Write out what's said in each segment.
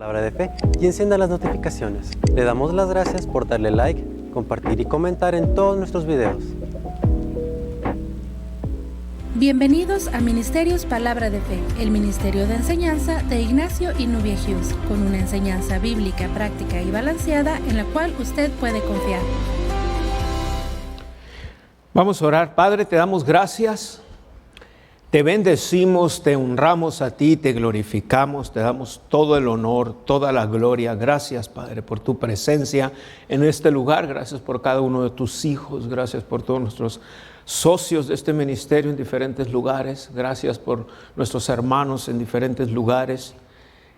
Palabra de fe y encienda las notificaciones. Le damos las gracias por darle like, compartir y comentar en todos nuestros videos. Bienvenidos a Ministerios Palabra de Fe, el ministerio de enseñanza de Ignacio y Nubia Hughes, con una enseñanza bíblica, práctica y balanceada en la cual usted puede confiar. Vamos a orar. Padre, te damos gracias, te bendecimos, te honramos a ti, te glorificamos, te damos todo el honor, toda la gloria. Gracias, Padre, por tu presencia en este lugar. Gracias por cada uno de tus hijos. Gracias por todos nuestros socios de este ministerio en diferentes lugares. Gracias por nuestros hermanos en diferentes lugares,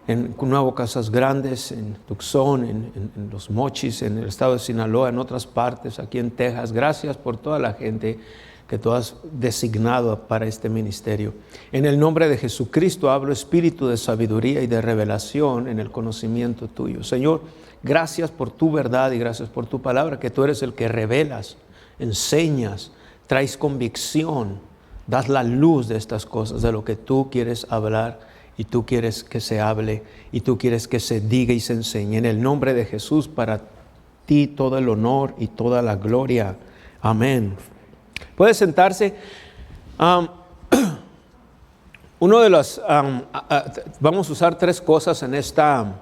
en Nuevo Casas Grandes, en Tucson, en Los Mochis, en el estado de Sinaloa, en otras partes, aquí en Texas. Gracias por toda la gente que tú has designado para este ministerio. En el nombre de Jesucristo hablo espíritu de sabiduría y de revelación en el conocimiento tuyo. Señor, gracias por tu verdad y gracias por tu palabra, que tú eres el que revelas, enseñas, traes convicción, das la luz de estas cosas, de lo que tú quieres hablar y tú quieres que se hable y tú quieres que se diga y se enseñe. En el nombre de Jesús, para ti todo el honor y toda la gloria. Amén. Puede sentarse. Vamos a usar tres cosas en esta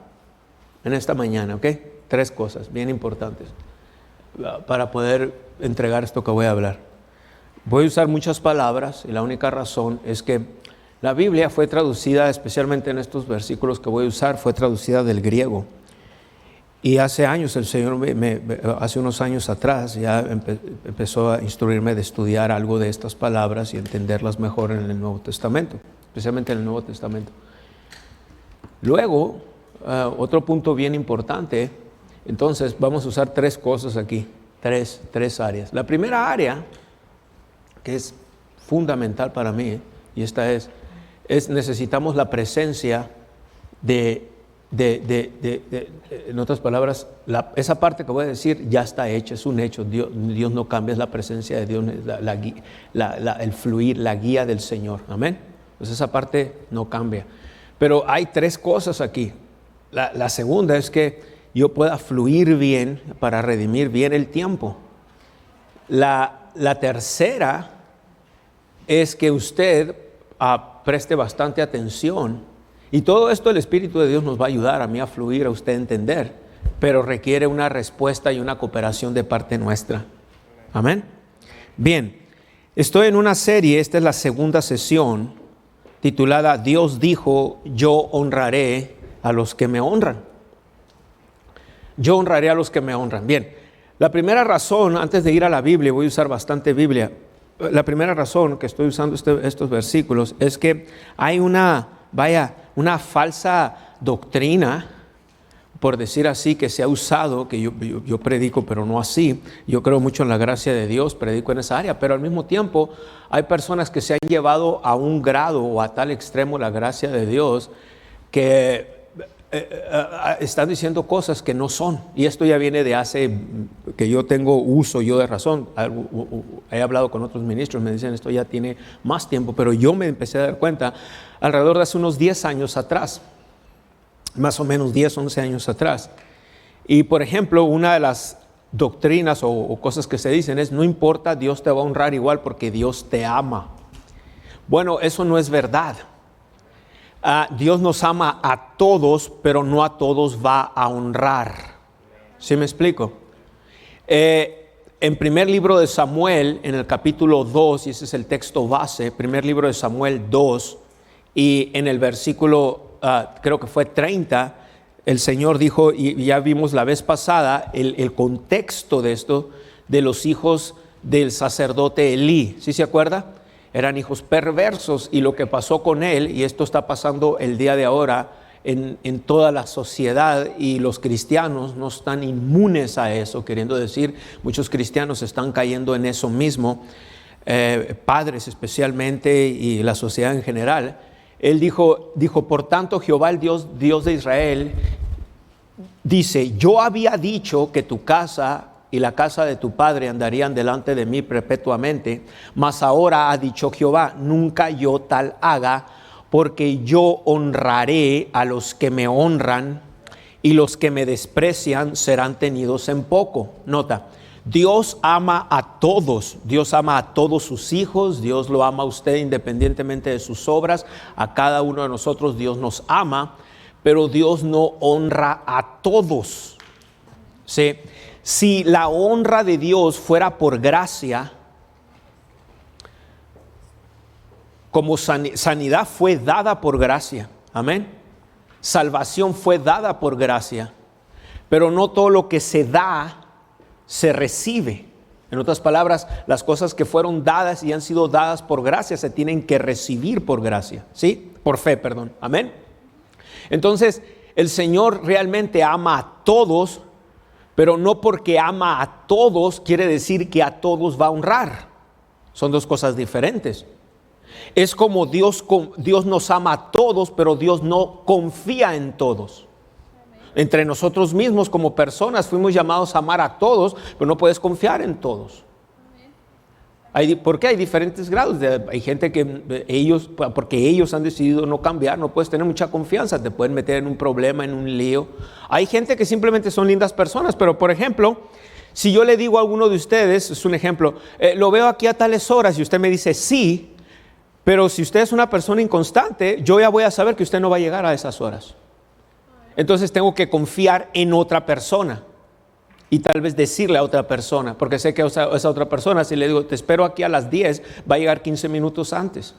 mañana, ¿ok? Tres cosas bien importantes para poder entregar esto que voy a hablar. Voy a usar muchas palabras y la única razón es que la Biblia fue traducida, especialmente en estos versículos que voy a usar, fue traducida del griego. Y hace años el Señor, hace unos años atrás, ya empezó a instruirme de estudiar algo de estas palabras y entenderlas mejor en el Nuevo Testamento, especialmente en el Nuevo Testamento. Luego, otro punto bien importante, entonces vamos a usar tres cosas aquí, tres áreas. La primera área, que es fundamental para mí, y esta es necesitamos la presencia en otras palabras, esa parte que voy a decir ya está hecha, es un hecho. Dios no cambia, es la presencia de Dios, el fluir, la guía del Señor. Amén. Pues esa parte no cambia. Pero hay tres cosas aquí. La segunda es que yo pueda fluir bien para redimir bien el tiempo. La tercera es que usted preste bastante atención. Y todo esto el Espíritu de Dios nos va a ayudar a mí a fluir, a usted a entender, pero requiere una respuesta y una cooperación de parte nuestra. Amén. Bien, estoy en una serie, esta es la segunda sesión, titulada Dios dijo, yo honraré a los que me honran. Yo honraré a los que me honran. Bien, la primera razón, antes de ir a la Biblia, voy a usar bastante Biblia, la primera razón que estoy usando estos versículos es que hay una falsa doctrina, por decir así, que se ha usado, que yo predico, pero no así. Yo creo mucho en la gracia de Dios, predico en esa área, pero al mismo tiempo hay personas que se han llevado a un grado o a tal extremo la gracia de Dios que están diciendo cosas que no son. Y esto ya viene de hace, que yo tengo uso yo de razón. He hablado con otros ministros, me dicen esto ya tiene más tiempo, pero yo me empecé a dar cuenta alrededor de hace unos 10 años atrás, más o menos 10, 11 años atrás. Y por ejemplo, una de las doctrinas o cosas que se dicen es, no importa, Dios te va a honrar igual porque Dios te ama. Bueno, eso no es verdad. Dios nos ama a todos, pero no a todos va a honrar. ¿Sí me explico? En primer libro de Samuel, en el capítulo 2, y ese es el texto base, primer libro de Samuel 2, y en el versículo, creo que fue 30, el Señor dijo, y ya vimos la vez pasada, el contexto de esto, de los hijos del sacerdote Elí. ¿Sí se acuerda? Eran hijos perversos y lo que pasó con él, y esto está pasando el día de ahora en toda la sociedad, y los cristianos no están inmunes a eso, queriendo decir, muchos cristianos están cayendo en eso mismo, padres especialmente y la sociedad en general. Él dijo, por tanto Jehová el Dios de Israel dice, yo había dicho que tu casa y la casa de tu padre andarían delante de mí perpetuamente, mas ahora ha dicho Jehová, nunca yo tal haga, porque yo honraré a los que me honran y los que me desprecian serán tenidos en poco. Nota, Dios ama a todos, Dios ama a todos sus hijos, Dios lo ama a usted independientemente de sus obras, a cada uno de nosotros Dios nos ama, pero Dios no honra a todos. ¿Sí? Si la honra de Dios fuera por gracia, como sanidad fue dada por gracia, amén, salvación fue dada por gracia, pero no todo lo que se da se recibe. En otras palabras, las cosas que fueron dadas y han sido dadas por gracia se tienen que recibir por gracia, ¿sí? Por fe, perdón, amén. Entonces, el Señor realmente ama a todos, pero no porque ama a todos quiere decir que a todos va a honrar. Son dos cosas diferentes. Es como Dios nos ama a todos, pero Dios no confía en todos. Entre nosotros mismos como personas fuimos llamados a amar a todos, pero no puedes confiar en todos. ¿Por qué? Hay diferentes grados. Hay gente que porque ellos han decidido no cambiar, no puedes tener mucha confianza, te pueden meter en un problema, en un lío. Hay gente que simplemente son lindas personas, pero por ejemplo, si yo le digo a alguno de ustedes, es un ejemplo, lo veo aquí a tales horas y usted me dice sí, pero si usted es una persona inconstante, yo ya voy a saber que usted no va a llegar a esas horas. Entonces tengo que confiar en otra persona y tal vez decirle a otra persona, porque sé que esa otra persona, si le digo, te espero aquí a las 10, va a llegar 15 minutos antes.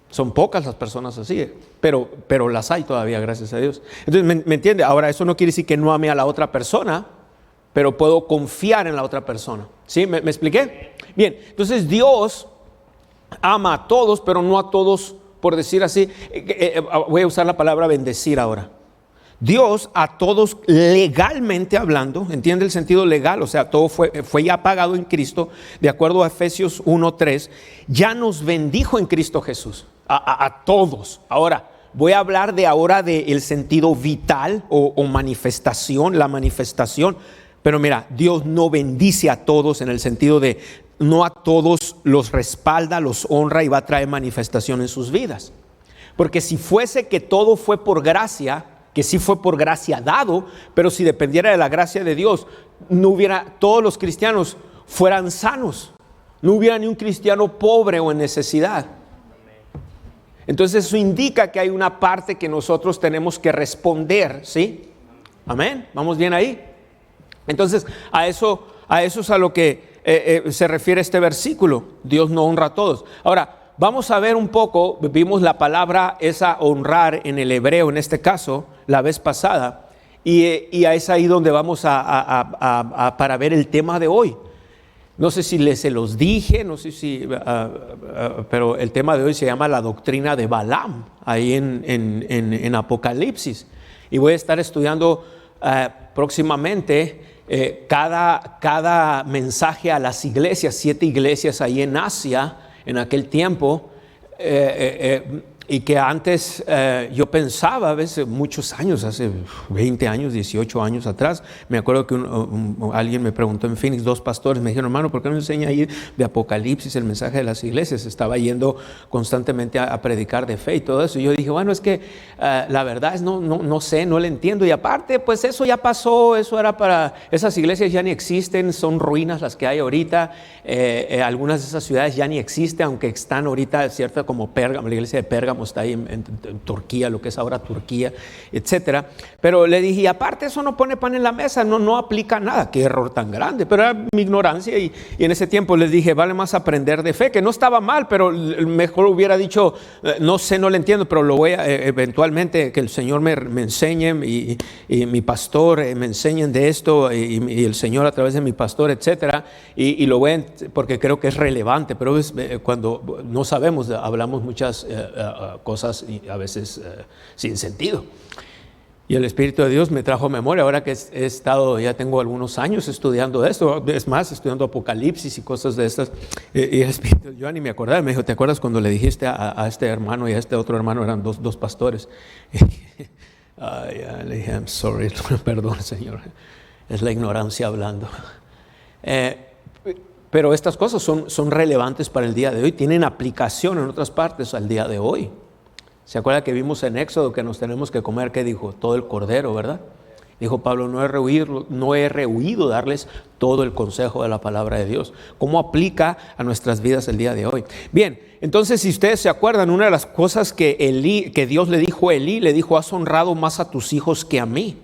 Son pocas las personas así, pero las hay todavía, gracias a Dios. Entonces, ¿me entiende? Ahora, eso no quiere decir que no ame a la otra persona, pero puedo confiar en la otra persona. ¿Sí? ¿Me expliqué? Bien, entonces Dios ama a todos, pero no a todos, por decir así. Voy a usar la palabra bendecir ahora. Dios a todos legalmente hablando, ¿entiende el sentido legal? O sea, todo fue ya pagado en Cristo, de acuerdo a Efesios 1:3, ya nos bendijo en Cristo Jesús, a todos. Ahora, voy a hablar del sentido vital o manifestación, la manifestación, pero mira, Dios no bendice a todos en el sentido de no a todos los respalda, los honra y va a traer manifestación en sus vidas. Porque si fuese que todo fue por gracia, que sí fue por gracia dado, pero si dependiera de la gracia de Dios, todos los cristianos fueran sanos, no hubiera ni un cristiano pobre o en necesidad. Entonces eso indica que hay una parte que nosotros tenemos que responder, ¿sí? Amén, ¿vamos bien ahí? Entonces a eso es a lo que se refiere este versículo. Dios no honra a todos. Ahora, vamos a ver un poco, vimos la palabra esa honrar en el hebreo, en este caso, la vez pasada, y es ahí donde vamos para ver el tema de hoy. No sé si se los dije, no sé si, pero el tema de hoy se llama la doctrina de Balaam, ahí en Apocalipsis. Y voy a estar estudiando próximamente cada mensaje a las iglesias, 7 iglesias ahí en Asia, en aquel tiempo, y que antes yo pensaba, a veces muchos años, hace 20 años, 18 años atrás, me acuerdo que alguien me preguntó en Phoenix, 2 pastores me dijeron, hermano, ¿por qué no enseña ahí de Apocalipsis, el mensaje de las iglesias? Estaba yendo constantemente a predicar de fe y todo eso, y yo dije, bueno, es que la verdad es no sé, no le entiendo, y aparte, pues eso ya pasó, eso era para, esas iglesias ya ni existen, son ruinas las que hay ahorita, algunas de esas ciudades ya ni existen, aunque están ahorita, cierto, como Pérgamo, la iglesia de Pérgamo está ahí en Turquía, lo que es ahora Turquía, etcétera. Pero le dije, y aparte eso no pone pan en la mesa, no aplica nada. Qué error tan grande, pero era mi ignorancia, y en ese tiempo les dije, vale más aprender de fe, que no estaba mal, pero mejor hubiera dicho, no sé, no le entiendo, pero lo voy a eventualmente que el Señor me enseñe y mi pastor me enseñen de esto y el Señor a través de mi pastor, etcétera, y lo voy porque creo que es relevante, pero cuando no sabemos, hablamos muchas cosas y a veces sin sentido. Y el Espíritu de Dios me trajo memoria ahora que he estado, ya tengo algunos años estudiando esto, es más, estudiando Apocalipsis y cosas de estas, y el Espíritu, yo ni me acordaba, me dijo, ¿te acuerdas cuando le dijiste a este hermano y a este otro hermano, eran dos pastores? Le dije, I'm sorry, perdón, Señor, es la ignorancia hablando. Pero estas cosas son relevantes para el día de hoy, tienen aplicación en otras partes al día de hoy. ¿Se acuerda que vimos en Éxodo que nos tenemos que comer? ¿Qué dijo? Todo el cordero, ¿verdad? Dijo Pablo, no he rehuido darles todo el consejo de la palabra de Dios. ¿Cómo aplica a nuestras vidas el día de hoy? Bien, entonces si ustedes se acuerdan, una de las cosas que Dios le dijo a Elí, le dijo, has honrado más a tus hijos que a mí.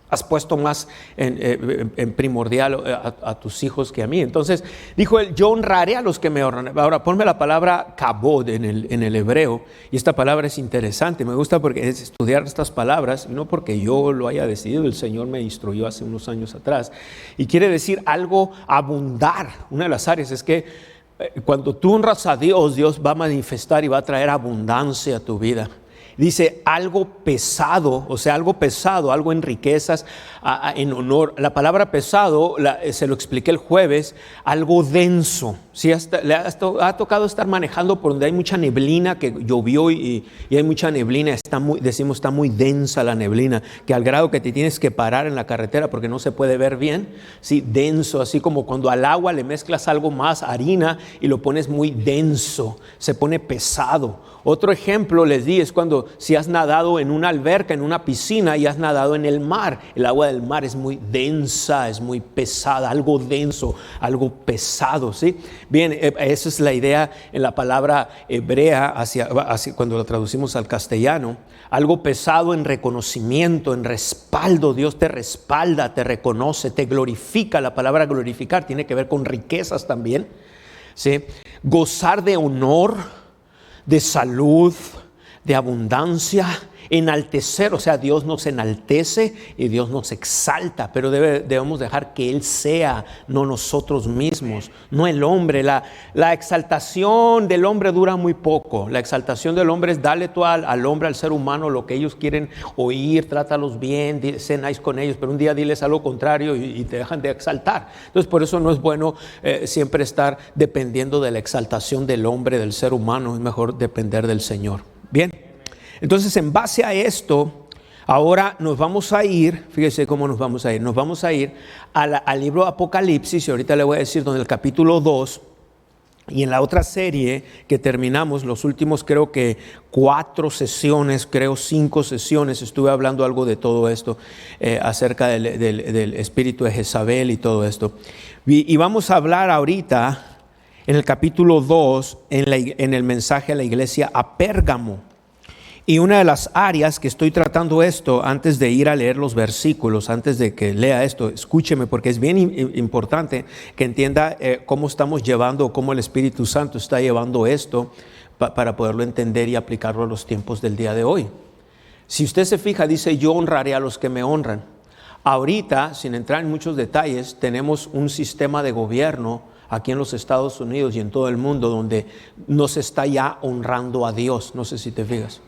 Has puesto más en primordial a tus hijos que a mí. Entonces dijo él, yo honraré a los que me honran. Ahora ponme la palabra kabod en el hebreo, y esta palabra es interesante, me gusta porque es estudiar estas palabras, no porque yo lo haya decidido, el Señor me instruyó hace unos años atrás, y quiere decir algo abundar. Una de las áreas es que cuando tú honras a Dios, Dios va a manifestar y va a traer abundancia a tu vida. Dice algo pesado, o sea, algo pesado, algo en riquezas, en honor. La palabra pesado, se lo expliqué el jueves, algo denso. ¿Sí? Le ha tocado estar manejando por donde hay mucha neblina, que llovió y hay mucha neblina, está muy densa la neblina, que al grado que te tienes que parar en la carretera porque no se puede ver bien. Sí, denso, así como cuando al agua le mezclas algo más, harina, y lo pones muy denso, se pone pesado. Otro ejemplo les di es cuando si has nadado en una alberca, en una piscina y has nadado en el mar, el agua del mar es muy densa, es muy pesada, algo denso, algo pesado, ¿sí? Bien, esa es la idea en la palabra hebrea cuando la traducimos al castellano, algo pesado en reconocimiento, en respaldo. Dios te respalda, te reconoce, te glorifica. La palabra glorificar tiene que ver con riquezas también, ¿sí? Gozar de honor, de salud, de abundancia, enaltecer, o sea, Dios nos enaltece y Dios nos exalta, pero debemos dejar que Él sea, no nosotros mismos, no el hombre. La exaltación del hombre dura muy poco. La exaltación del hombre es darle tú al hombre, al ser humano, lo que ellos quieren oír, trátalos bien, sé nice con ellos, pero un día diles algo contrario y te dejan de exaltar. Entonces, por eso no es bueno siempre estar dependiendo de la exaltación del hombre, del ser humano. Es mejor depender del Señor. Bien. Entonces, en base a esto, ahora nos vamos a ir, fíjese cómo nos vamos a ir al libro Apocalipsis, y ahorita le voy a decir donde el capítulo 2, y en la otra serie que terminamos, los últimos creo que 5 sesiones, estuve hablando algo de todo esto, acerca del espíritu de Jezabel y todo esto. Y vamos a hablar ahorita, en el capítulo 2, en el mensaje a la iglesia a Pérgamo. Y una de las áreas que estoy tratando esto, antes de ir a leer los versículos, antes de que lea esto, escúcheme, porque es bien importante que entienda cómo estamos llevando, cómo el Espíritu Santo está llevando esto para poderlo entender y aplicarlo a los tiempos del día de hoy. Si usted se fija, dice, yo honraré a los que me honran. Ahorita, sin entrar en muchos detalles, tenemos un sistema de gobierno aquí en los Estados Unidos y en todo el mundo donde no se está ya honrando a Dios. No sé si te fijas.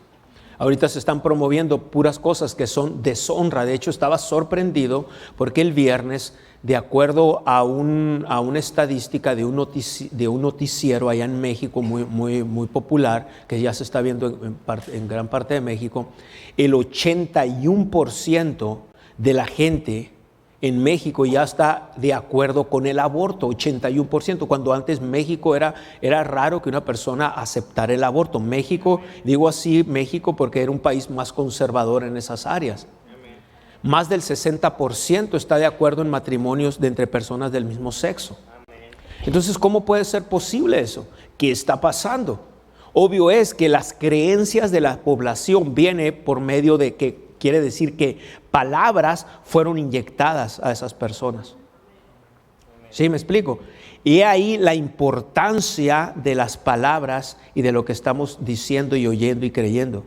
Ahorita se están promoviendo puras cosas que son deshonra. De hecho, estaba sorprendido porque el viernes, de acuerdo a una estadística de un noticiero allá en México muy popular, que ya se está viendo en gran parte de México, el 81% de la gente en México ya está de acuerdo con el aborto, 81%, cuando antes México era raro que una persona aceptara el aborto. México, digo así México porque era un país más conservador en esas áreas. Más del 60% está de acuerdo en matrimonios entre personas del mismo sexo. Entonces, ¿cómo puede ser posible eso? ¿Qué está pasando? Obvio es que las creencias de la población vienen por medio de que quiere decir que palabras fueron inyectadas a esas personas. ¿Sí me explico? Y ahí la importancia de las palabras y de lo que estamos diciendo y oyendo y creyendo.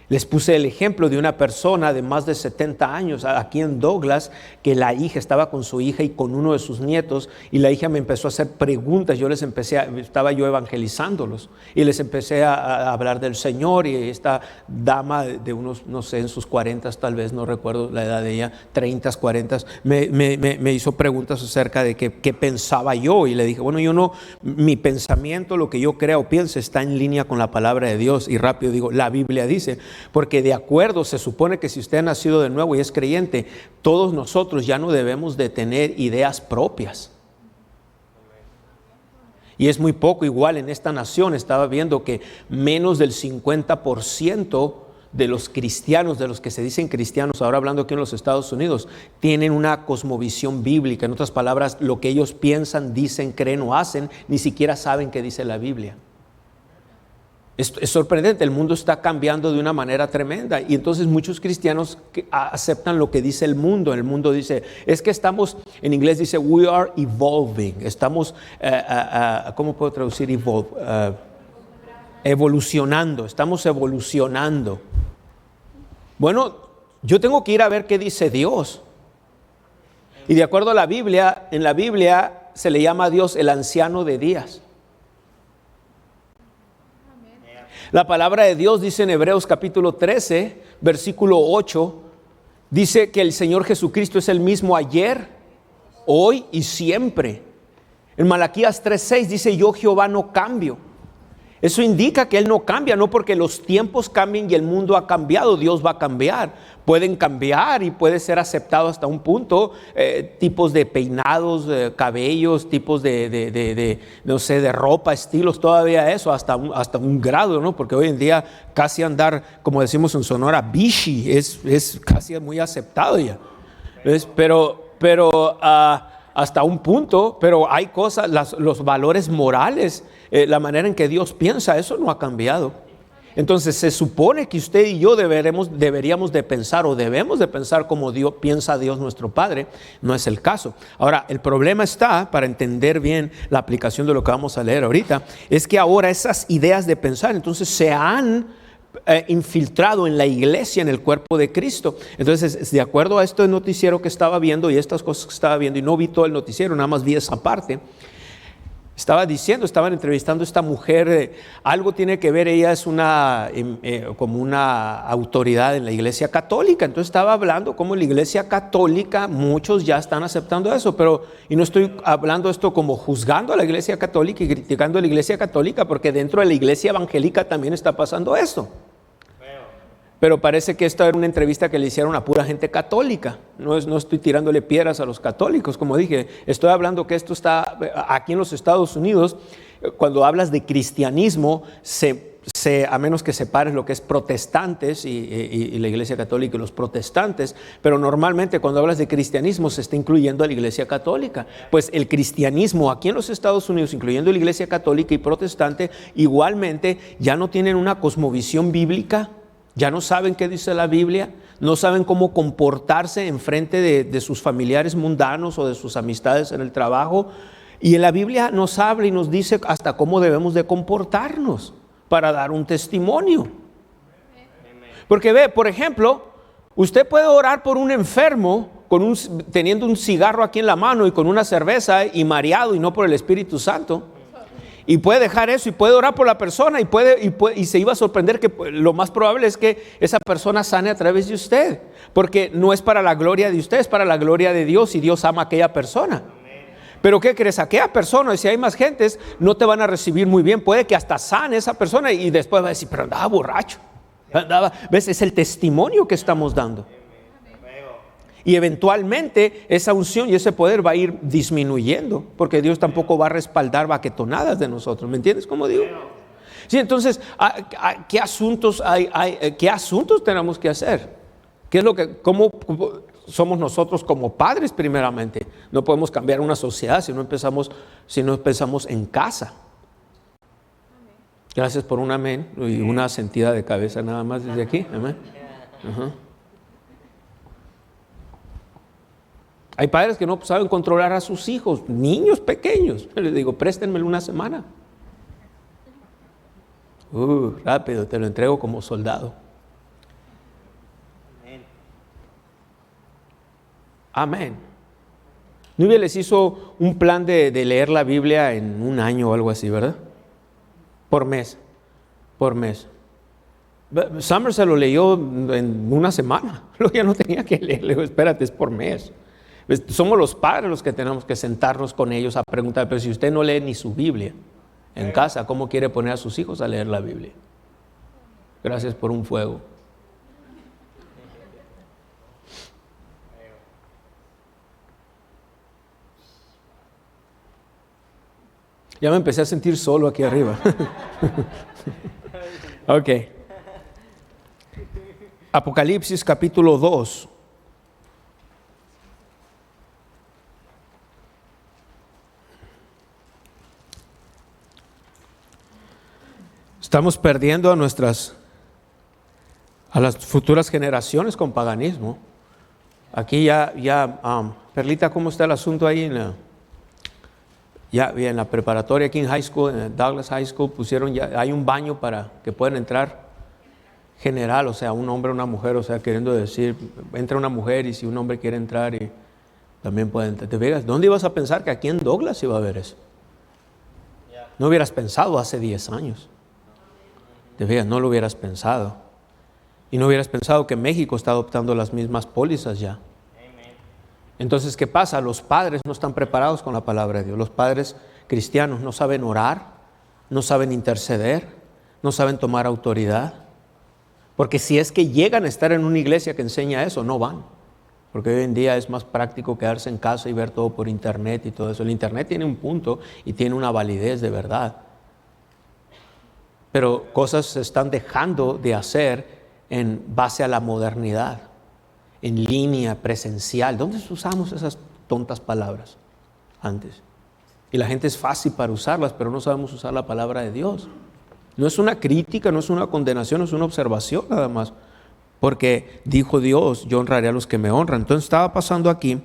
Les puse el ejemplo de una persona de más de 70 años aquí en Douglas, que la hija estaba con su hija y con uno de sus nietos, y la hija me empezó a hacer preguntas. Estaba yo evangelizándolos y les empecé a hablar del Señor, y esta dama de unos, no sé, en sus 40 tal vez, no recuerdo la edad de ella, 30, 40, me hizo preguntas acerca de qué pensaba yo, y le dije, bueno, mi pensamiento, lo que yo creo o pienso está en línea con la palabra de Dios, y rápido digo, la Biblia dice. Porque de acuerdo, se supone que si usted ha nacido de nuevo y es creyente, todos nosotros ya no debemos de tener ideas propias. Y es muy poco. Igual en esta nación estaba viendo que menos del 50% de los cristianos, de los que se dicen cristianos, ahora hablando aquí en los Estados Unidos, tienen una cosmovisión bíblica. En otras palabras, lo que ellos piensan, dicen, creen o hacen, ni siquiera saben qué dice la Biblia. Es sorprendente, el mundo está cambiando de una manera tremenda y entonces muchos cristianos aceptan lo que dice el mundo. El mundo dice, es que estamos, en inglés dice, we are evolving. Estamos, ¿cómo puedo traducir evolve? Evolucionando, estamos evolucionando. Bueno, yo tengo que ir a ver qué dice Dios. Y de acuerdo a la Biblia, en la Biblia se le llama a Dios el anciano de días. La palabra de Dios dice en Hebreos capítulo 13, versículo 8, dice que el Señor Jesucristo es el mismo ayer, hoy y siempre. En Malaquías 3:6 dice, yo Jehová no cambio. Eso indica que Él no cambia, no porque los tiempos cambien y el mundo ha cambiado, Dios va a cambiar. Pueden cambiar y puede ser aceptado hasta un punto, tipos de peinados, cabellos, tipos no sé, de ropa, estilos, todavía eso, hasta un grado, ¿no? Porque hoy en día casi andar, como decimos en Sonora, bichi, es casi muy aceptado ya. ¿Ves? Pero hasta un punto, pero hay cosas, los valores morales, la manera en que Dios piensa, eso no ha cambiado. Entonces se supone que usted y yo deberíamos de pensar o debemos de pensar como piensa Dios nuestro Padre. No es el caso. Ahora, el problema está, para entender bien la aplicación de lo que vamos a leer ahorita, es que ahora esas ideas de pensar entonces se han infiltrado en la iglesia, en el cuerpo de Cristo. Entonces, de acuerdo a este noticiero que estaba viendo y estas cosas que estaba viendo, y no vi todo el noticiero, nada más vi esa parte, estaban entrevistando a esta mujer, algo tiene que ver, ella es como una autoridad en la iglesia católica, entonces estaba hablando como la iglesia católica, muchos ya están aceptando eso, y no estoy hablando esto como juzgando a la iglesia católica y criticando a la iglesia católica, porque dentro de la iglesia evangélica también está pasando esto. Pero parece que esta era una entrevista que le hicieron a pura gente católica. No estoy tirándole piedras a los católicos, como dije. Estoy hablando que esto está aquí en los Estados Unidos. Cuando hablas de cristianismo, a menos que separes lo que es protestantes y la iglesia católica y los protestantes, pero normalmente cuando hablas de cristianismo se está incluyendo a la iglesia católica. Pues el cristianismo aquí en los Estados Unidos, incluyendo la iglesia católica y protestante, igualmente ya no tienen una cosmovisión bíblica. Ya no saben qué dice la Biblia, no saben cómo comportarse en frente de sus familiares mundanos o de sus amistades en el trabajo. Y en la Biblia nos habla y nos dice hasta cómo debemos de comportarnos para dar un testimonio. Porque ve, por ejemplo, usted puede orar por un enfermo teniendo un cigarro aquí en la mano y con una cerveza y mareado y no por el Espíritu Santo. Y puede dejar eso y puede orar por la persona y se iba a sorprender que lo más probable es que esa persona sane a través de usted, porque no es para la gloria de usted, es para la gloria de Dios y Dios ama a aquella persona. Pero ¿qué crees? Aquella persona, y si hay más gentes, no te van a recibir muy bien, puede que hasta sane esa persona y después va a decir, pero andaba borracho, ¿ves? Es el testimonio que estamos dando. Y eventualmente esa unción y ese poder va a ir disminuyendo, porque Dios tampoco va a respaldar baquetonadas de nosotros. ¿Me entiendes cómo digo? Sí, entonces, ¿qué asuntos qué asuntos tenemos que hacer? ¿Qué es cómo somos nosotros como padres primeramente? No podemos cambiar una sociedad si no empezamos en casa. Gracias por un amén y una sentida de cabeza nada más desde aquí. Amén. Ajá. Hay padres que no saben controlar a sus hijos, niños pequeños. Les digo, préstenmelo una semana. Rápido, te lo entrego como soldado. Amén. Nubia les hizo un plan de leer la Biblia en un año o algo así, ¿verdad? Por mes. Summer se lo leyó en una semana. Luego ya no tenía que leer. Le digo, espérate, es por mes. Somos los padres los que tenemos que sentarnos con ellos a preguntar, pero si usted no lee ni su Biblia en casa, ¿cómo quiere poner a sus hijos a leer la Biblia? Gracias por un fuego. Ya me empecé a sentir solo aquí arriba. Ok. Apocalipsis capítulo 2. Estamos perdiendo a las futuras generaciones con paganismo. Aquí Perlita, ¿cómo está el asunto ahí en la preparatoria, aquí en high school, en Douglas High School, pusieron ya, hay un baño para que puedan entrar general, o sea, un hombre o una mujer, o sea, queriendo decir, entra una mujer y si un hombre quiere entrar y también puede entrar. ¿Te fijas? ¿Dónde ibas a pensar que aquí en Douglas iba a haber eso? No hubieras pensado hace 10 años. Te fijas, no lo hubieras pensado. Y no hubieras pensado que México está adoptando las mismas pólizas ya. Entonces, ¿qué pasa? Los padres no están preparados con la palabra de Dios. Los padres cristianos no saben orar, no saben interceder, no saben tomar autoridad. Porque si es que llegan a estar en una iglesia que enseña eso, no van. Porque hoy en día es más práctico quedarse en casa y ver todo por internet y todo eso. El internet tiene un punto y tiene una validez de verdad. Pero cosas se están dejando de hacer en base a la modernidad. En línea, presencial. ¿Dónde usamos esas tontas palabras antes? Y la gente es fácil para usarlas, pero no sabemos usar la palabra de Dios. No es una crítica, no es una condenación, es una observación nada más. Porque dijo Dios, yo honraré a los que me honran. Entonces estaba pasando aquí,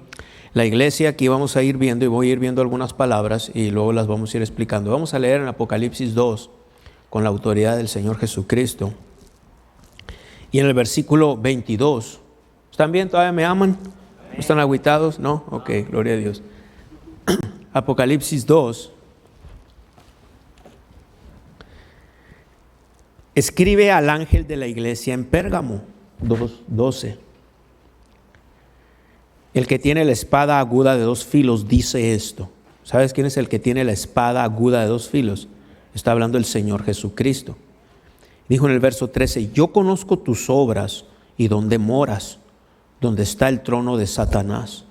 la iglesia, aquí vamos a ir viendo y voy a ir viendo algunas palabras y luego las vamos a ir explicando. Vamos a leer en Apocalipsis 2 con la autoridad del Señor Jesucristo. Y en el versículo 22, ¿están bien? ¿Todavía me aman? ¿No están agüitados? ¿No? Ok, gloria a Dios. Apocalipsis 2. Escribe al ángel de la iglesia en Pérgamo, 2:12. El que tiene la espada aguda de 2 filos dice esto. ¿Sabes quién es el que tiene la espada aguda de 2 filos? Está hablando el Señor Jesucristo. Dijo en el verso 13, yo conozco tus obras y dónde moras, donde está el trono de Satanás.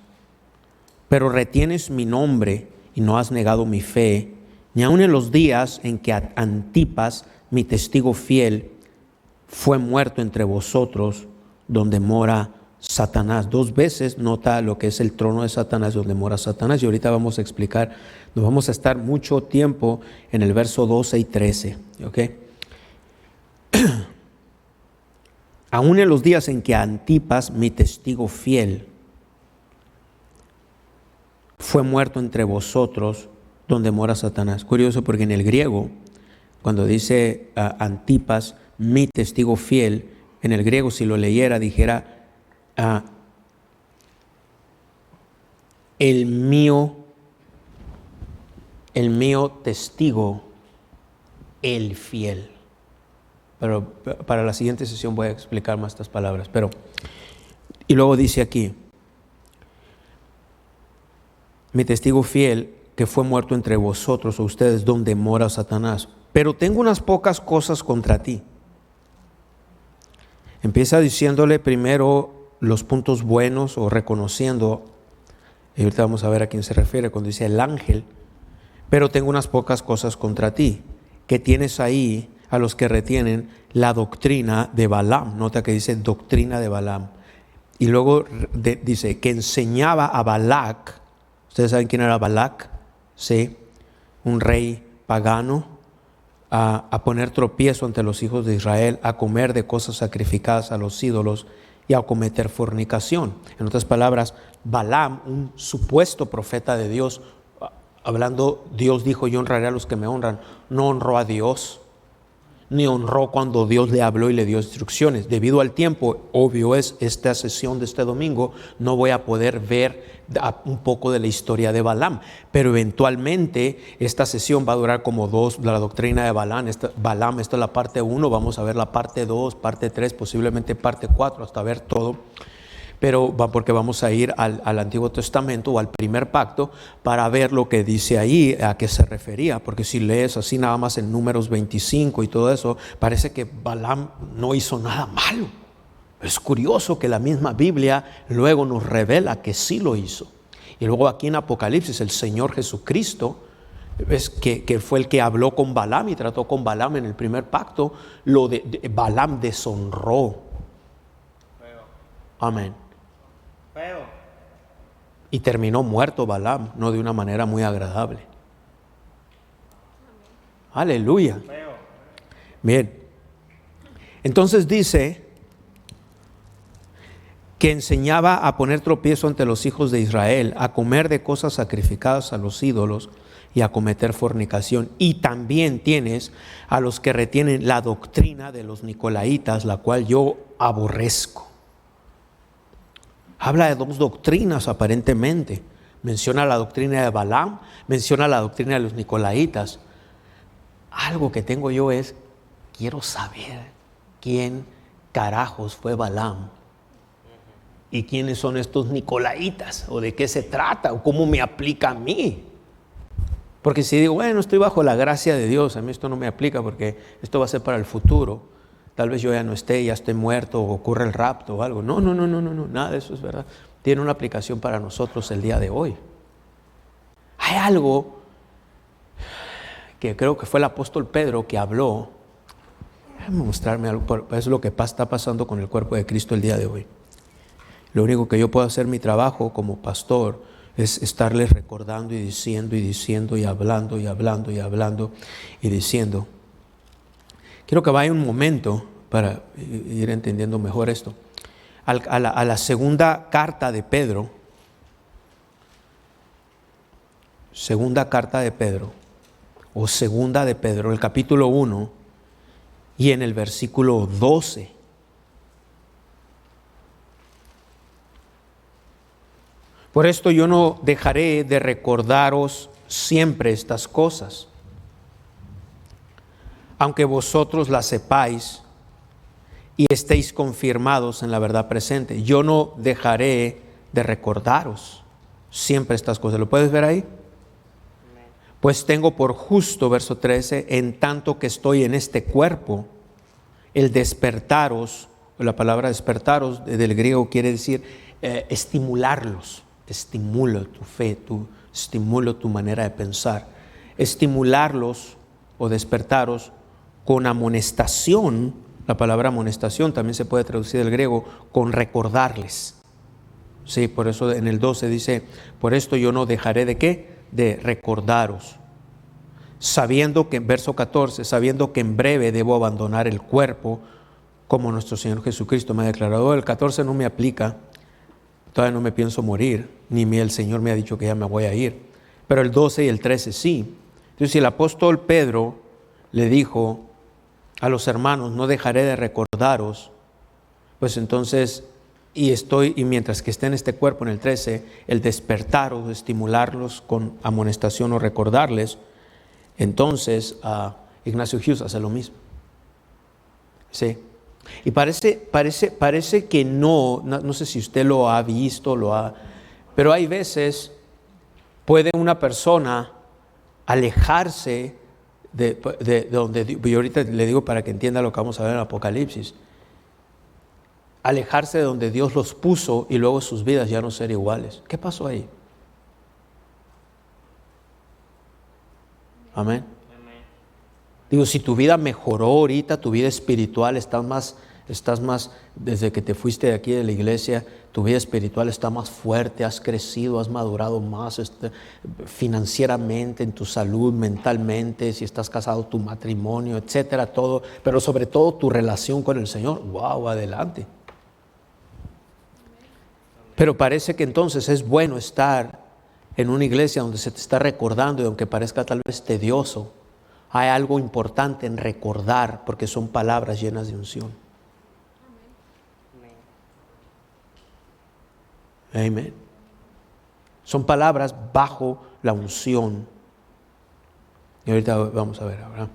Pero retienes mi nombre y no has negado mi fe, ni aun en los días en que Antipas, mi testigo fiel, fue muerto entre vosotros, donde mora Satanás. 2 veces nota lo que es el trono de Satanás, donde mora Satanás. Y ahorita vamos a explicar, nos vamos a estar mucho tiempo en el verso 12 y 13. ¿Ok? Aún en los días en que Antipas, mi testigo fiel, fue muerto entre vosotros, donde mora Satanás. Curioso porque en el griego, cuando dice Antipas, mi testigo fiel, en el griego si lo leyera dijera el mío testigo, el fiel. Pero para la siguiente sesión voy a explicar más estas palabras. Y luego dice aquí, mi testigo fiel que fue muerto entre vosotros o ustedes, donde mora Satanás. Pero tengo unas pocas cosas contra ti. Empieza diciéndole primero los puntos buenos o reconociendo, y ahorita vamos a ver a quién se refiere cuando dice el ángel, pero tengo unas pocas cosas contra ti, que tienes ahí a los que retienen la doctrina de Balaam. Nota que dice doctrina de Balaam. Y luego dice que enseñaba a Balac. ¿Ustedes saben quién era Balac? Sí, un rey pagano, a poner tropiezo ante los hijos de Israel, a comer de cosas sacrificadas a los ídolos y a cometer fornicación. En otras palabras, Balaam, un supuesto profeta de Dios, hablando, Dios dijo, yo honraré a los que me honran, no honró a Dios, ni honró cuando Dios le habló y le dio instrucciones. Debido al tiempo, obvio es, esta sesión de este domingo, no voy a poder ver un poco de la historia de Balaam, pero eventualmente esta sesión va a durar como 2, la doctrina de Balaam. Esta es la parte 1, vamos a ver la parte 2, parte 3, posiblemente parte 4, hasta ver todo. Pero porque vamos a ir al Antiguo Testamento o al primer pacto para ver lo que dice ahí, a qué se refería. Porque si lees así nada más en Números 25 y todo eso, parece que Balaam no hizo nada malo. Es curioso que la misma Biblia luego nos revela que sí lo hizo. Y luego aquí en Apocalipsis el Señor Jesucristo es que fue el que habló con Balaam y trató con Balaam en el primer pacto, Balaam deshonró. Amén. Y terminó muerto Balaam, no de una manera muy agradable. Aleluya. Bien. Entonces dice que enseñaba a poner tropiezo ante los hijos de Israel, a comer de cosas sacrificadas a los ídolos y a cometer fornicación. Y también tienes a los que retienen la doctrina de los nicolaitas, la cual yo aborrezco. Habla de dos doctrinas aparentemente. Menciona la doctrina de Balaam, menciona la doctrina de los nicolaitas. Algo que tengo yo es, quiero saber quién carajos fue Balaam y quiénes son estos nicolaitas, o de qué se trata, o cómo me aplica a mí. Porque si digo, bueno, estoy bajo la gracia de Dios, a mí esto no me aplica porque esto va a ser para el futuro. Tal vez yo ya no esté, ya esté muerto, o ocurre el rapto o algo. No, nada de eso es verdad. Tiene una aplicación para nosotros el día de hoy. Hay algo que creo que fue el apóstol Pedro que habló. Déjame mostrarme algo, es lo que está pasando con el cuerpo de Cristo el día de hoy. Lo único que yo puedo hacer, mi trabajo como pastor, es estarles recordando y diciendo y hablando y diciendo. Quiero que vaya un momento para ir entendiendo mejor esto. A la segunda carta de Pedro. Segunda carta de Pedro. O segunda de Pedro, el capítulo 1. Y en el versículo 12. Por esto yo no dejaré de recordaros siempre estas cosas, aunque vosotros las sepáis y estéis confirmados en la verdad presente. Yo no dejaré de recordaros siempre estas cosas. ¿Lo puedes ver ahí? Pues tengo por justo, verso 13, en tanto que estoy en este cuerpo, el despertaros, la palabra despertaros del griego quiere decir estimularlos. Estimulo tu fe, estimulo tu manera de pensar. Estimularlos o despertaros con amonestación. La palabra amonestación también se puede traducir del griego con recordarles. Sí, por eso en el 12 dice, por esto yo no dejaré de ¿qué? De recordaros. Sabiendo que, verso 14, sabiendo que en breve debo abandonar el cuerpo, como nuestro Señor Jesucristo me ha declarado. El 14 no me aplica. Todavía no me pienso morir, ni el Señor me ha dicho que ya me voy a ir. Pero el 12 y el 13 sí. Entonces, si el apóstol Pedro le dijo a los hermanos, no dejaré de recordaros, pues entonces, y mientras que esté en este cuerpo, en el 13, el despertaros, estimularlos con amonestación o recordarles, entonces Ignacio Hughes hace lo mismo. Sí. Y parece que no sé si usted lo ha visto, pero hay veces puede una persona alejarse de donde, y ahorita le digo para que entienda lo que vamos a ver en Apocalipsis, alejarse de donde Dios los puso y luego sus vidas ya no ser iguales. ¿Qué pasó ahí? Amén. Digo, si tu vida mejoró ahorita, tu vida espiritual estás más, desde que te fuiste de aquí de la iglesia, tu vida espiritual está más fuerte, has crecido, has madurado más financieramente, en tu salud, mentalmente, si estás casado, tu matrimonio, etcétera, todo, pero sobre todo tu relación con el Señor. ¡Wow! Adelante. Pero parece que entonces es bueno estar en una iglesia donde se te está recordando, y aunque parezca tal vez tedioso, hay algo importante en recordar, porque son palabras llenas de unción. Amén. Son palabras bajo la unción. Y ahorita vamos a ver ahora.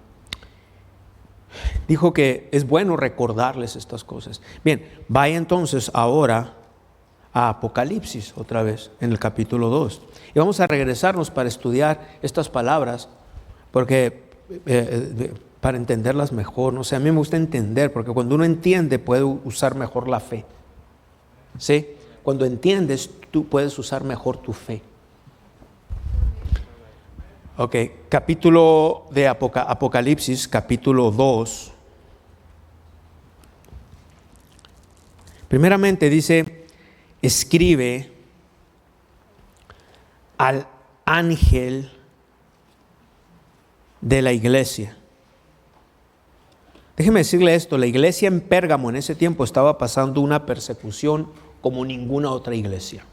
Dijo que es bueno recordarles estas cosas. Bien, vaya entonces ahora a Apocalipsis otra vez, en el capítulo 2. Y vamos a regresarnos para estudiar estas palabras, porque para entenderlas mejor, no sé, a mí me gusta entender, porque cuando uno entiende puede usar mejor la fe. ¿Sí? Cuando entiendes, tú puedes usar mejor tu fe. Ok, capítulo de Apocalipsis, capítulo 2. Primeramente dice, escribe al ángel de la iglesia. Déjeme decirle esto, la iglesia en Pérgamo en ese tiempo estaba pasando una persecución como ninguna otra iglesia.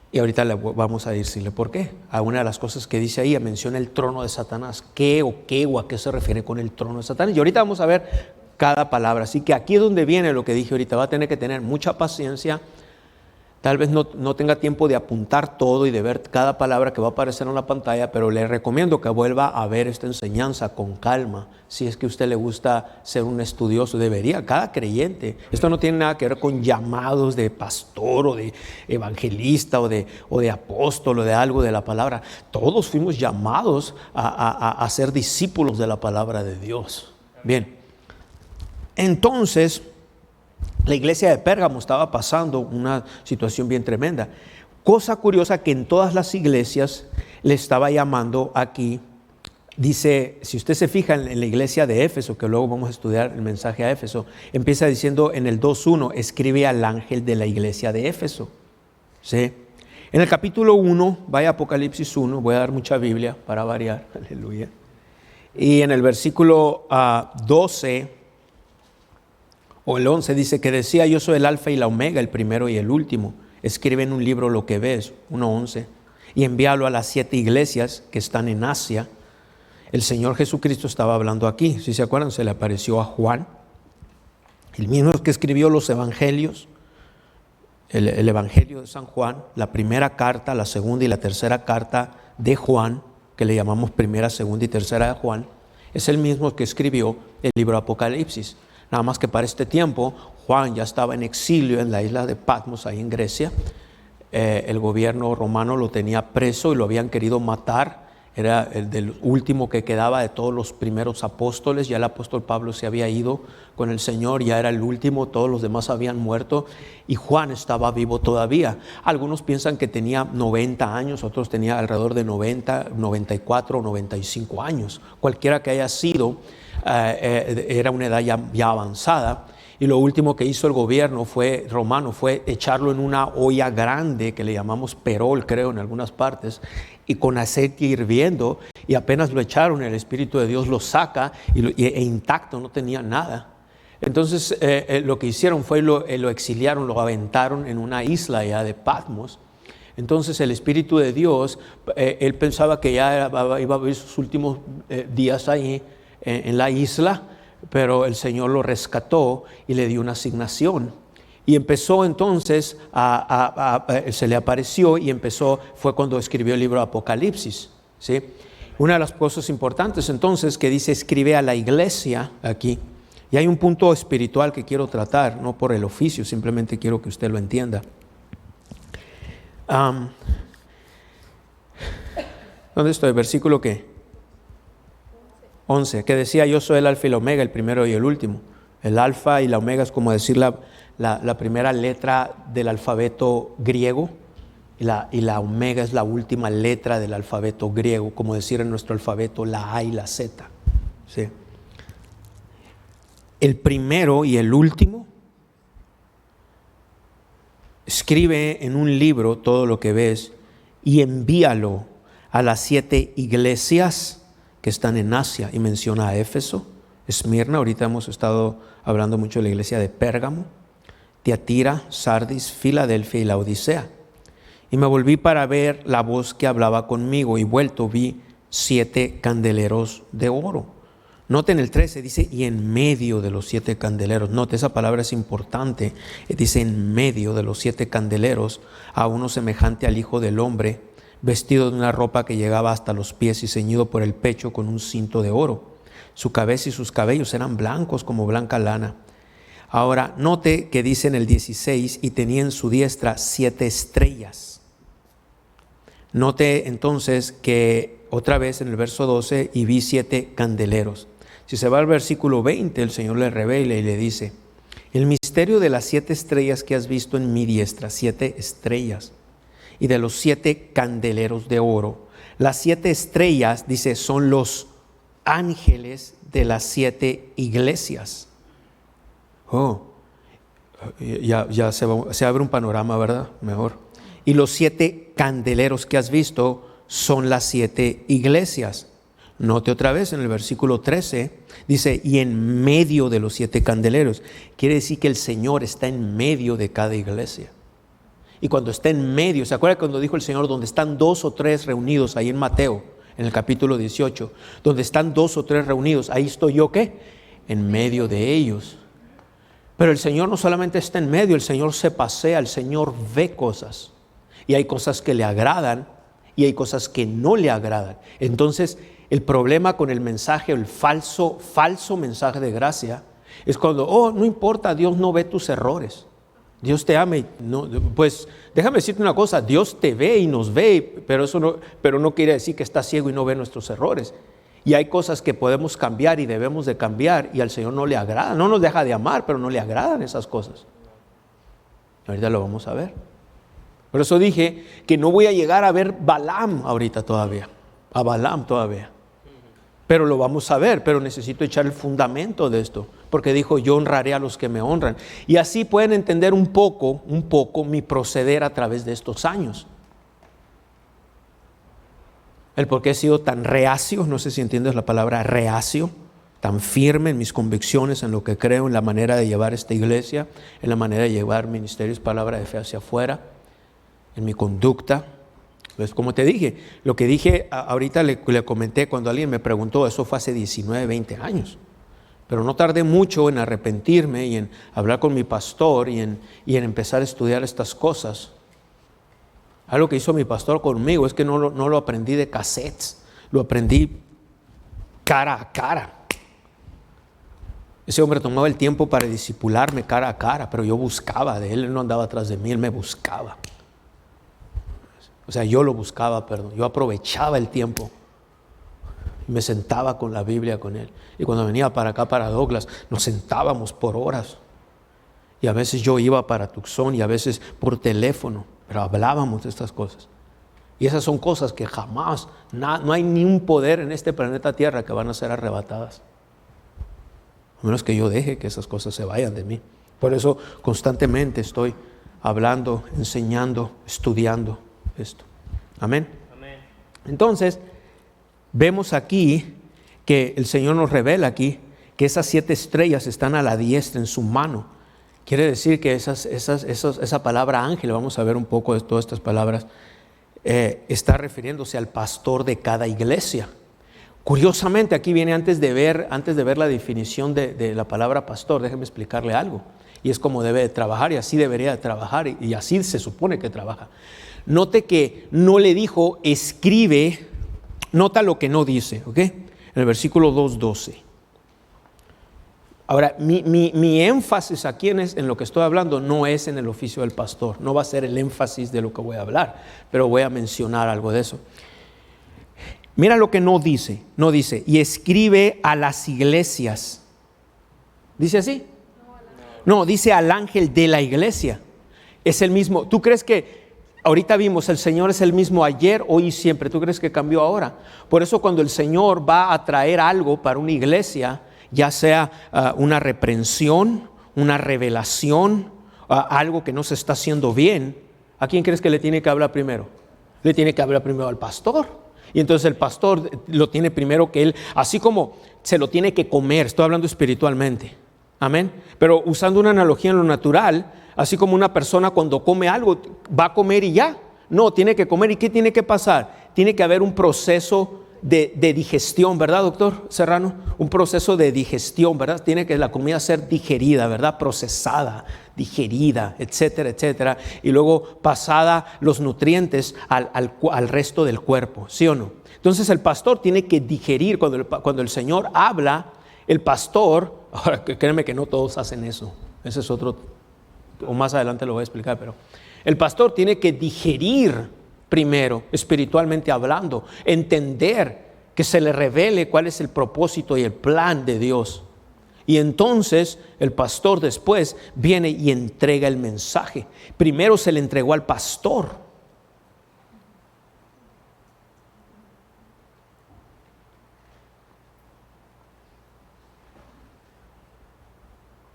Y ahorita vamos a decirle por qué. A una de las cosas que dice ahí, menciona el trono de Satanás. ¿Qué o a qué se refiere con el trono de Satanás? Y ahorita vamos a ver cada palabra. Así que aquí es donde viene lo que dije ahorita. Va a tener que tener mucha paciencia. Tal vez no tenga tiempo de apuntar todo y de ver cada palabra que va a aparecer en la pantalla, pero le recomiendo que vuelva a ver esta enseñanza con calma. Si es que a usted le gusta ser un estudioso, debería, cada creyente. Esto no tiene nada que ver con llamados de pastor o de evangelista o de apóstol o de algo de la palabra. Todos fuimos llamados a ser discípulos de la palabra de Dios. Bien, entonces la iglesia de Pérgamo estaba pasando una situación bien tremenda. Cosa curiosa que en todas las iglesias le estaba llamando aquí. Dice, si usted se fija en la iglesia de Éfeso, que luego vamos a estudiar el mensaje a Éfeso, empieza diciendo en el 2.1, escribe al ángel de la iglesia de Éfeso. ¿Sí? En el capítulo 1, vaya a Apocalipsis 1, voy a dar mucha Biblia para variar, aleluya. Y en el versículo 12 o el 11 dice que decía, yo soy el alfa y la omega, el primero y el último. Escribe en un libro lo que ves, 1:11, y envíalo a las 7 iglesias que están en Asia. El Señor Jesucristo estaba hablando aquí. Si se acuerdan, se le apareció a Juan, el mismo que escribió los evangelios, el evangelio de San Juan, la primera carta, la segunda y la tercera carta de Juan, que le llamamos primera, segunda y tercera de Juan, es el mismo que escribió el libro Apocalipsis. Nada más que para este tiempo Juan ya estaba en exilio en la isla de Patmos, ahí en Grecia. El gobierno romano lo tenía preso y lo habían querido matar. Era el del último que quedaba de todos los primeros apóstoles. Ya el apóstol Pablo se había ido con el Señor, ya era el último, todos los demás habían muerto y Juan estaba vivo todavía. Algunos piensan que tenía 90 años, otros tenía alrededor de 90, 94 o 95 años. Cualquiera que haya sido, era una edad ya avanzada. Y lo último que hizo el gobierno romano fue echarlo en una olla grande que le llamamos perol, creo, en algunas partes, y con aceite hirviendo, y apenas lo echaron, el Espíritu de Dios lo saca e intacto, no tenía nada. Entonces lo que hicieron fue lo exiliaron, lo aventaron en una isla ya de Patmos. Entonces el Espíritu de Dios, él pensaba que ya iba a vivir sus últimos días ahí en la isla, pero el Señor lo rescató y le dio una asignación. Y empezó entonces, se le apareció y fue cuando escribió el libro Apocalipsis, ¿sí? Una de las cosas importantes entonces que dice, escribe a la iglesia aquí. Y hay un punto espiritual que quiero tratar, no por el oficio, simplemente quiero que usted lo entienda. ¿Dónde estoy? ¿Versículo qué? 11, que decía, yo soy el alfa y la omega, el primero y el último. El alfa y la omega es como decir la primera letra del alfabeto griego, y la omega es la última letra del alfabeto griego, como decir en nuestro alfabeto la A y la Z. ¿Sí? El primero y el último, escribe en un libro todo lo que ves y envíalo a las 7 iglesias que están en Asia, y menciona a Éfeso, Esmirna, ahorita hemos estado hablando mucho de la iglesia de Pérgamo, Tiatira, Sardis, Filadelfia y la Odisea. Y me volví para ver la voz que hablaba conmigo, y vuelto vi 7 candeleros de oro. Noten el 13, dice, y en medio de los 7 candeleros. Note, esa palabra es importante. Dice, en medio de los 7 candeleros, a uno semejante al Hijo del Hombre, vestido de una ropa que llegaba hasta los pies y ceñido por el pecho con un cinto de oro. Su cabeza y sus cabellos eran blancos como blanca lana. Ahora, note que dice en el 16, y tenía en su diestra 7 estrellas. Note entonces que otra vez en el verso 12, y vi 7 candeleros. Si se va al versículo 20, el Señor le revela y le dice, el misterio de las 7 estrellas que has visto en mi diestra, 7 estrellas, y de los 7 candeleros de oro, Las 7 estrellas, dice, son los ángeles de las 7 iglesias. Ya se abre un panorama, ¿verdad? Mejor. Y los 7 candeleros que has visto son las 7 iglesias. Note otra vez en el versículo 13, dice, y en medio de los 7 candeleros. Quiere decir que el Señor está en medio de cada iglesia. Y cuando está en medio, ¿se acuerda cuando dijo el Señor, donde están 2 o 3 reunidos, ahí en Mateo, en el capítulo 18, donde están 2 o 3 reunidos, ahí estoy yo, ¿qué? En medio de ellos. Pero el Señor no solamente está en medio, el Señor se pasea, el Señor ve cosas. Y hay cosas que le agradan y hay cosas que no le agradan. Entonces, el problema con el mensaje, el falso mensaje de gracia, es cuando, no importa, Dios no ve tus errores. Dios te ama y no, pues déjame decirte una cosa, Dios te ve y nos ve, pero no quiere decir que está ciego y no ve nuestros errores. Y hay cosas que podemos cambiar y debemos de cambiar y al Señor no le agrada, no nos deja de amar, pero no le agradan esas cosas. Ahorita lo vamos a ver. Por eso dije que no voy a llegar a ver Balaam ahorita todavía, a Balaam todavía. Pero lo vamos a ver, pero necesito echar el fundamento de esto, porque dijo, yo honraré a los que me honran. Y así pueden entender un poco mi proceder a través de estos años. El por qué he sido tan reacio, no sé si entiendes la palabra reacio, tan firme en mis convicciones, en lo que creo, en la manera de llevar esta iglesia, en la manera de llevar ministerios, palabra de fe hacia afuera, en mi conducta. Pues como te dije, lo que dije ahorita le comenté cuando alguien me preguntó, eso fue hace 19, 20 años. Pero no tardé mucho en arrepentirme y en hablar con mi pastor y en empezar a estudiar estas cosas. Algo que hizo mi pastor conmigo es que no lo aprendí de cassettes, lo aprendí cara a cara. Ese hombre tomaba el tiempo para discipularme cara a cara, pero yo buscaba de él, él no andaba atrás de mí, él me buscaba. O sea, yo lo buscaba, yo aprovechaba el tiempo. Me sentaba con la Biblia con él. Y cuando venía para acá, para Douglas, nos sentábamos por horas. Y a veces yo iba para Tucson y a veces por teléfono, pero hablábamos de estas cosas. Y esas son cosas que jamás, no hay ni un poder en este planeta Tierra que van a ser arrebatadas. A menos que yo deje que esas cosas se vayan de mí. Por eso constantemente estoy hablando, enseñando, estudiando esto. Amén. Amén. Entonces, vemos aquí que el Señor nos revela aquí que esas 7 estrellas están a la diestra en su mano. Quiere decir que esa palabra ángel, vamos a ver un poco de todas estas palabras, está refiriéndose al pastor de cada iglesia. Curiosamente, aquí viene antes de ver la definición de la palabra pastor, déjeme explicarle algo. Y es como debe de trabajar y así debería de trabajar y así se supone que trabaja. Note que no le dijo escribe, nota lo que no dice, ¿ok? En el versículo 2:12. Ahora, mi énfasis aquí en lo que estoy hablando no es en el oficio del pastor, no va a ser el énfasis de lo que voy a hablar, pero voy a mencionar algo de eso. Mira lo que no dice, y escribe a las iglesias. ¿Dice así? No, dice al ángel de la iglesia. Es el mismo. ¿Tú crees que ahorita vimos el Señor es el mismo ayer, hoy y siempre? ¿Tú crees que cambió ahora? Por eso cuando el Señor va a traer algo para una iglesia, ya sea una reprensión, una revelación, algo que no se está haciendo bien, ¿a quién crees que le tiene que hablar primero? Le tiene que hablar primero al pastor. Y entonces el pastor lo tiene primero que él, así como se lo tiene que comer, estoy hablando espiritualmente, amén, pero usando una analogía en lo natural, así como una persona cuando come algo, va a comer y ya, no, tiene que comer. ¿Y qué tiene que pasar? Tiene que haber un proceso de digestión, ¿verdad, doctor Serrano? Un proceso de digestión, ¿verdad? Tiene que la comida ser digerida, ¿verdad? Procesada, digerida, etcétera, etcétera. Y luego pasada los nutrientes al resto del cuerpo, ¿sí o no? Entonces el pastor tiene que digerir. Cuando el Señor habla, el pastor, ahora créeme que no todos hacen eso. Ese es otro, o más adelante lo voy a explicar, pero el pastor tiene que digerir primero, espiritualmente hablando, entender que se le revele cuál es el propósito y el plan de Dios. Y entonces el pastor después viene y entrega el mensaje. Primero se le entregó al pastor.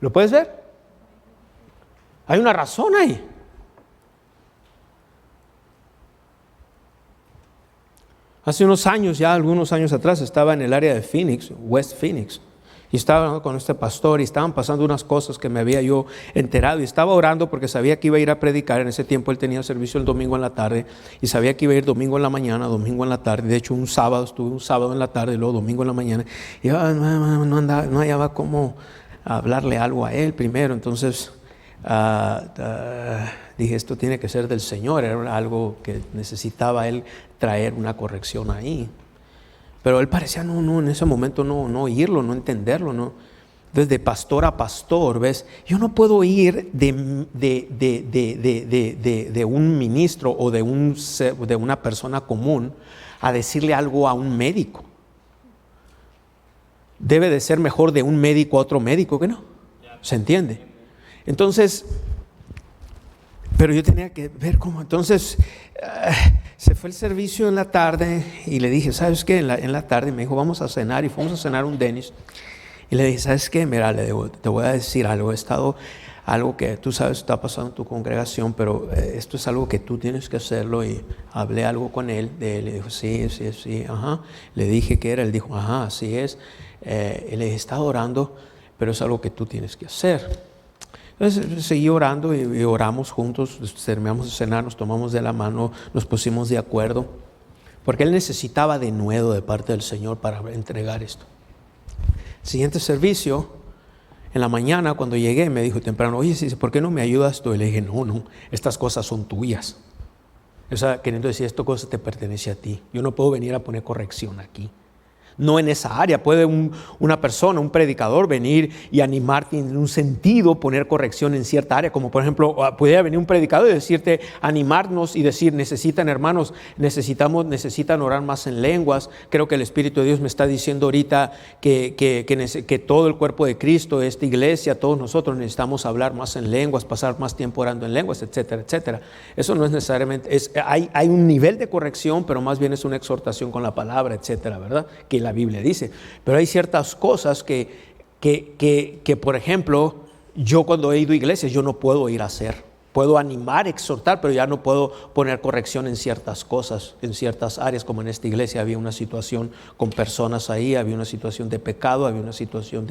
¿Lo puedes ver? Hay una razón ahí. Hace unos años, ya algunos años atrás, estaba en el área de Phoenix, West Phoenix, y estaba hablando con este pastor y estaban pasando unas cosas que me había yo enterado y estaba orando porque sabía que iba a ir a predicar. En ese tiempo él tenía servicio el domingo en la tarde y sabía que iba a ir domingo en la mañana, domingo en la tarde. De hecho, estuve un sábado en la tarde y luego domingo en la mañana. Y yo no hallaba cómo hablarle algo a él primero. Entonces dije, esto tiene que ser del Señor. Era algo que necesitaba él traer una corrección ahí. Pero él parecía no en ese momento no oírlo, no entenderlo, no. Entonces, de pastor a pastor, ¿ves? Yo no puedo ir de un ministro o de una persona común a decirle algo a un médico. Debe de ser mejor de un médico a otro médico, ¿que no? ¿Se entiende? Entonces, pero yo tenía que ver cómo. Entonces, se fue el servicio en la tarde y le dije, ¿sabes qué? En la tarde me dijo, vamos a cenar, y fuimos a cenar un Dennis. Y le dije, ¿sabes qué? Mira, te voy a decir algo. He estado, algo que tú sabes está pasando en tu congregación, pero esto es algo que tú tienes que hacerlo. Y hablé algo con él, de él, y dijo, sí, ajá. Le dije qué era, él dijo, ajá, así es. Y le dije, está orando, pero es algo que tú tienes que hacer. Entonces seguí orando y oramos juntos, terminamos de cenar, nos tomamos de la mano, nos pusimos de acuerdo, porque él necesitaba de nuevo de parte del Señor para entregar esto. Siguiente servicio, en la mañana cuando llegué me dijo temprano, oye, ¿por qué no me ayudas tú? Y le dije, no, estas cosas son tuyas. O sea, queriendo decir, esta cosa te pertenece a ti. Yo no puedo venir a poner corrección aquí. No en esa área. Puede una persona, un predicador venir y animarte en un sentido, poner corrección en cierta área, como por ejemplo, pudiera venir un predicador y decirte, animarnos y decir, hermanos, necesitan orar más en lenguas. Creo que el Espíritu de Dios me está diciendo ahorita que todo el cuerpo de Cristo, esta iglesia, todos nosotros necesitamos hablar más en lenguas, pasar más tiempo orando en lenguas, etcétera, etcétera. Eso no es necesariamente, hay un nivel de corrección, pero más bien es una exhortación con la palabra, etcétera, ¿verdad? Que la Biblia dice, pero hay ciertas cosas que por ejemplo, yo cuando he ido a iglesias, yo no puedo ir a hacer. Puedo animar, exhortar, pero ya no puedo poner corrección en ciertas cosas, en ciertas áreas, como en esta iglesia había una situación con personas ahí, había una situación de pecado, había una situación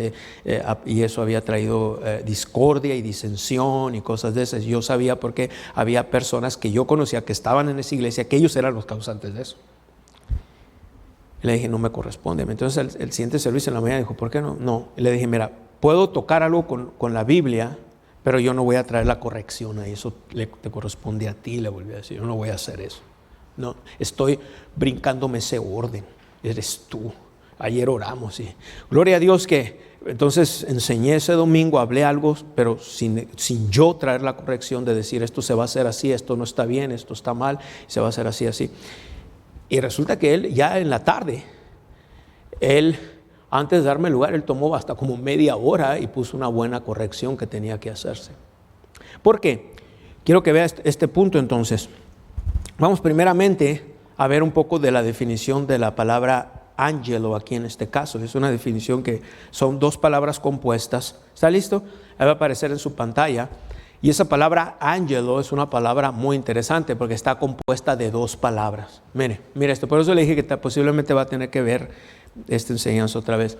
y eso había traído discordia y disensión y cosas de esas. Yo sabía porque había personas que yo conocía que estaban en esa iglesia, que ellos eran los causantes de eso. Le dije, no me corresponde. Entonces el siguiente servicio en la mañana dijo, ¿por qué no? No. Y le dije, mira, puedo tocar algo con la Biblia, pero yo no voy a traer la corrección ahí. Eso te corresponde a ti, le volví a decir. Yo no voy a hacer eso. No, estoy brincándome ese orden. Eres tú. Ayer oramos y gloria a Dios que entonces enseñé ese domingo, hablé algo, pero sin yo traer la corrección de decir esto se va a hacer así, esto no está bien, esto está mal, se va a hacer así, así. Y resulta que él ya en la tarde, antes de darme lugar, él tomó hasta como media hora y puso una buena corrección que tenía que hacerse. ¿Por qué? Quiero que vea este punto entonces. Vamos primeramente a ver un poco de la definición de la palabra ángelo aquí en este caso. Es una definición que son dos palabras compuestas. ¿Está listo? Ahí va a aparecer en su pantalla. Y esa palabra ángelo es una palabra muy interesante porque está compuesta de dos palabras. Mire esto. Por eso le dije que posiblemente va a tener que ver esta enseñanza otra vez.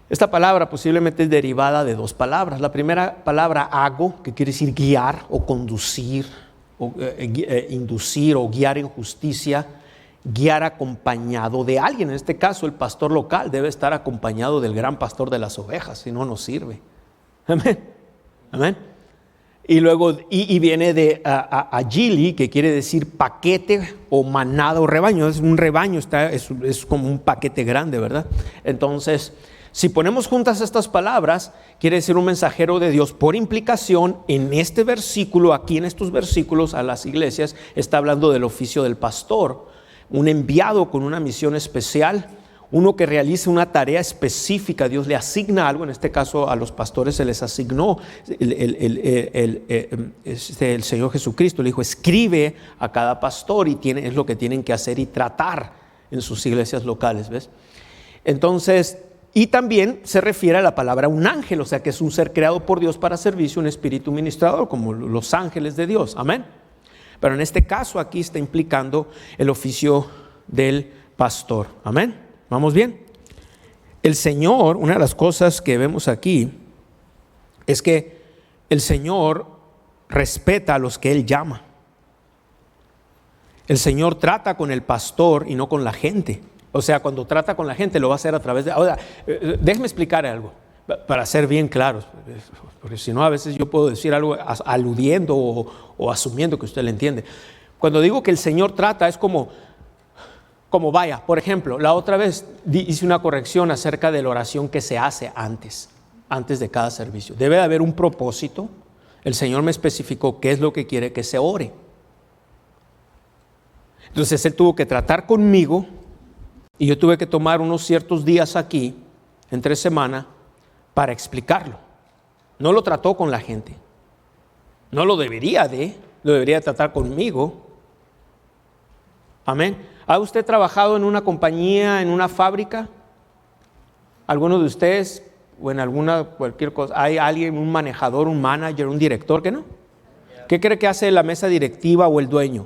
Esta palabra posiblemente es derivada de dos palabras. La primera palabra ago, que quiere decir guiar o conducir, o inducir o guiar en justicia, guiar acompañado de alguien. En este caso el pastor local debe estar acompañado del gran pastor de las ovejas, si no, no sirve. Amén. Amén. Y luego, y viene de agili, que quiere decir paquete o manada o rebaño. Es un rebaño, es como un paquete grande, ¿verdad? Entonces, si ponemos juntas estas palabras, quiere decir un mensajero de Dios. Por implicación, en este versículo, aquí en estos versículos a las iglesias, está hablando del oficio del pastor. Un enviado con una misión especial, uno que realiza una tarea específica. Dios le asigna algo. En este caso a los pastores se les asignó el Señor Jesucristo le dijo, escribe a cada pastor y es lo que tienen que hacer y tratar en sus iglesias locales, ¿ves? Entonces y también se refiere a la palabra un ángel, o sea que es un ser creado por Dios para servicio, un espíritu ministrador, como los ángeles de Dios. Amén. Pero en este caso aquí está implicando el oficio del pastor. Amén. ¿Vamos bien? El Señor, una de las cosas que vemos aquí es que el Señor respeta a los que Él llama. El Señor trata con el pastor y no con la gente. O sea, cuando trata con la gente lo va a hacer a través de... Ahora, déjeme explicar algo para ser bien claros, porque si no a veces yo puedo decir algo aludiendo o asumiendo que usted le entiende. Cuando digo que el Señor trata es como vaya, por ejemplo, la otra vez hice una corrección acerca de la oración que se hace antes de cada servicio. Debe de haber un propósito. El Señor me especificó qué es lo que quiere que se ore. Entonces Él tuvo que tratar conmigo y yo tuve que tomar unos ciertos días aquí, entre semana, para explicarlo. No lo trató con la gente. No lo debería tratar conmigo. Amén. ¿Ha usted trabajado en una compañía, en una fábrica? ¿Alguno de ustedes o en cualquier cosa? ¿Hay alguien, un manejador, un manager, un director que no? ¿Qué cree que hace la mesa directiva o el dueño?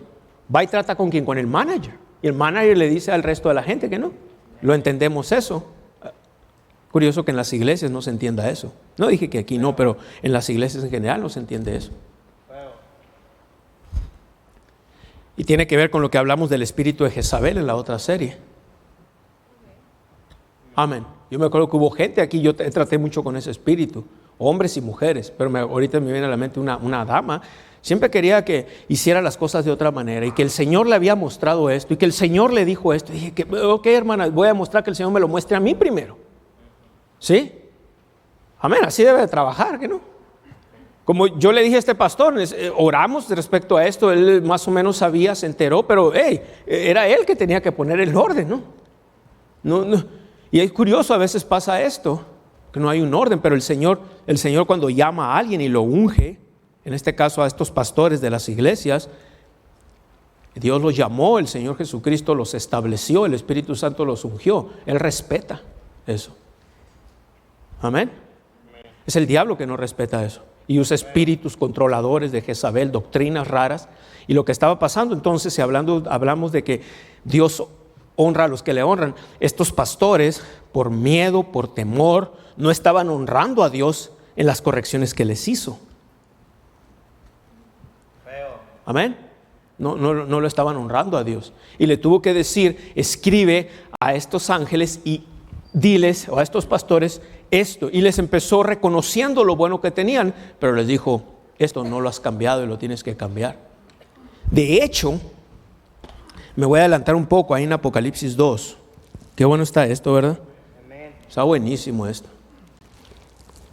Va y trata con quién, con el manager. Y el manager le dice al resto de la gente que no. Lo entendemos eso. Curioso que en las iglesias no se entienda eso. No dije que aquí no, pero en las iglesias en general no se entiende eso. Y tiene que ver con lo que hablamos del espíritu de Jezabel en la otra serie. Amén. Yo me acuerdo que hubo gente aquí, yo traté mucho con ese espíritu, hombres y mujeres, pero ahorita me viene a la mente una dama. Siempre quería que hiciera las cosas de otra manera y que el Señor le había mostrado esto y que el Señor le dijo esto. Y dije, ok, hermana, voy a mostrar que el Señor me lo muestre a mí primero. ¿Sí? Amén, así debe de trabajar, ¿que no? Como yo le dije a este pastor, oramos respecto a esto, él más o menos sabía, se enteró, pero era él que tenía que poner el orden, ¿no? No. Y es curioso, a veces pasa esto, que no hay un orden, pero el Señor cuando llama a alguien y lo unge, en este caso a estos pastores de las iglesias, Dios los llamó, el Señor Jesucristo los estableció, el Espíritu Santo los ungió. Él respeta eso. Amén. Es el diablo que no respeta eso y usa espíritus controladores de Jezabel, doctrinas raras. Y lo que estaba pasando entonces, si hablamos de que Dios honra a los que le honran, estos pastores por miedo, por temor, no estaban honrando a Dios en las correcciones que les hizo. Amén. No lo estaban honrando a Dios. Y le tuvo que decir, escribe a estos ángeles y diles, o a estos pastores, esto. Y les empezó reconociendo lo bueno que tenían, pero les dijo, esto no lo has cambiado y lo tienes que cambiar. De hecho, me voy a adelantar un poco ahí en Apocalipsis 2. Qué bueno está esto, ¿verdad? Está buenísimo esto.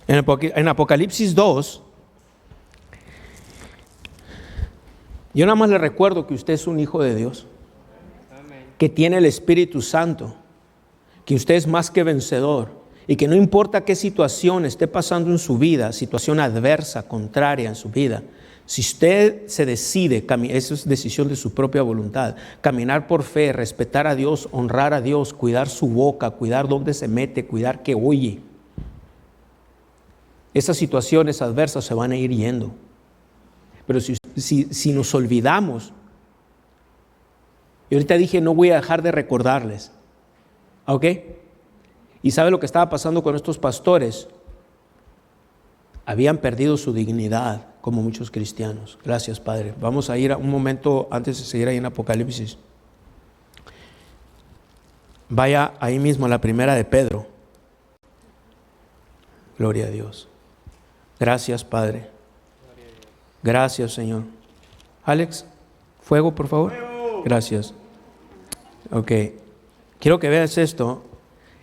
En Apocalipsis 2, yo nada más le recuerdo que usted es un hijo de Dios, que tiene el Espíritu Santo, que usted es más que vencedor y que no importa qué situación esté pasando en su vida, situación adversa, contraria en su vida, si usted se decide, eso es decisión de su propia voluntad, caminar por fe, respetar a Dios, honrar a Dios, cuidar su boca, cuidar dónde se mete, cuidar qué oye, esas situaciones adversas se van a ir yendo. Pero si nos olvidamos, y ahorita dije no voy a dejar de recordarles, ¿ok? ¿Y sabe lo que estaba pasando con estos pastores? Habían perdido su dignidad como muchos cristianos. Gracias, Padre. Vamos a ir a un momento antes de seguir ahí en Apocalipsis. Vaya ahí mismo a la primera de Pedro. Gloria a Dios. Gracias, Padre. Gracias, Señor. Alex, fuego, por favor. Gracias. Ok. Quiero que veas esto,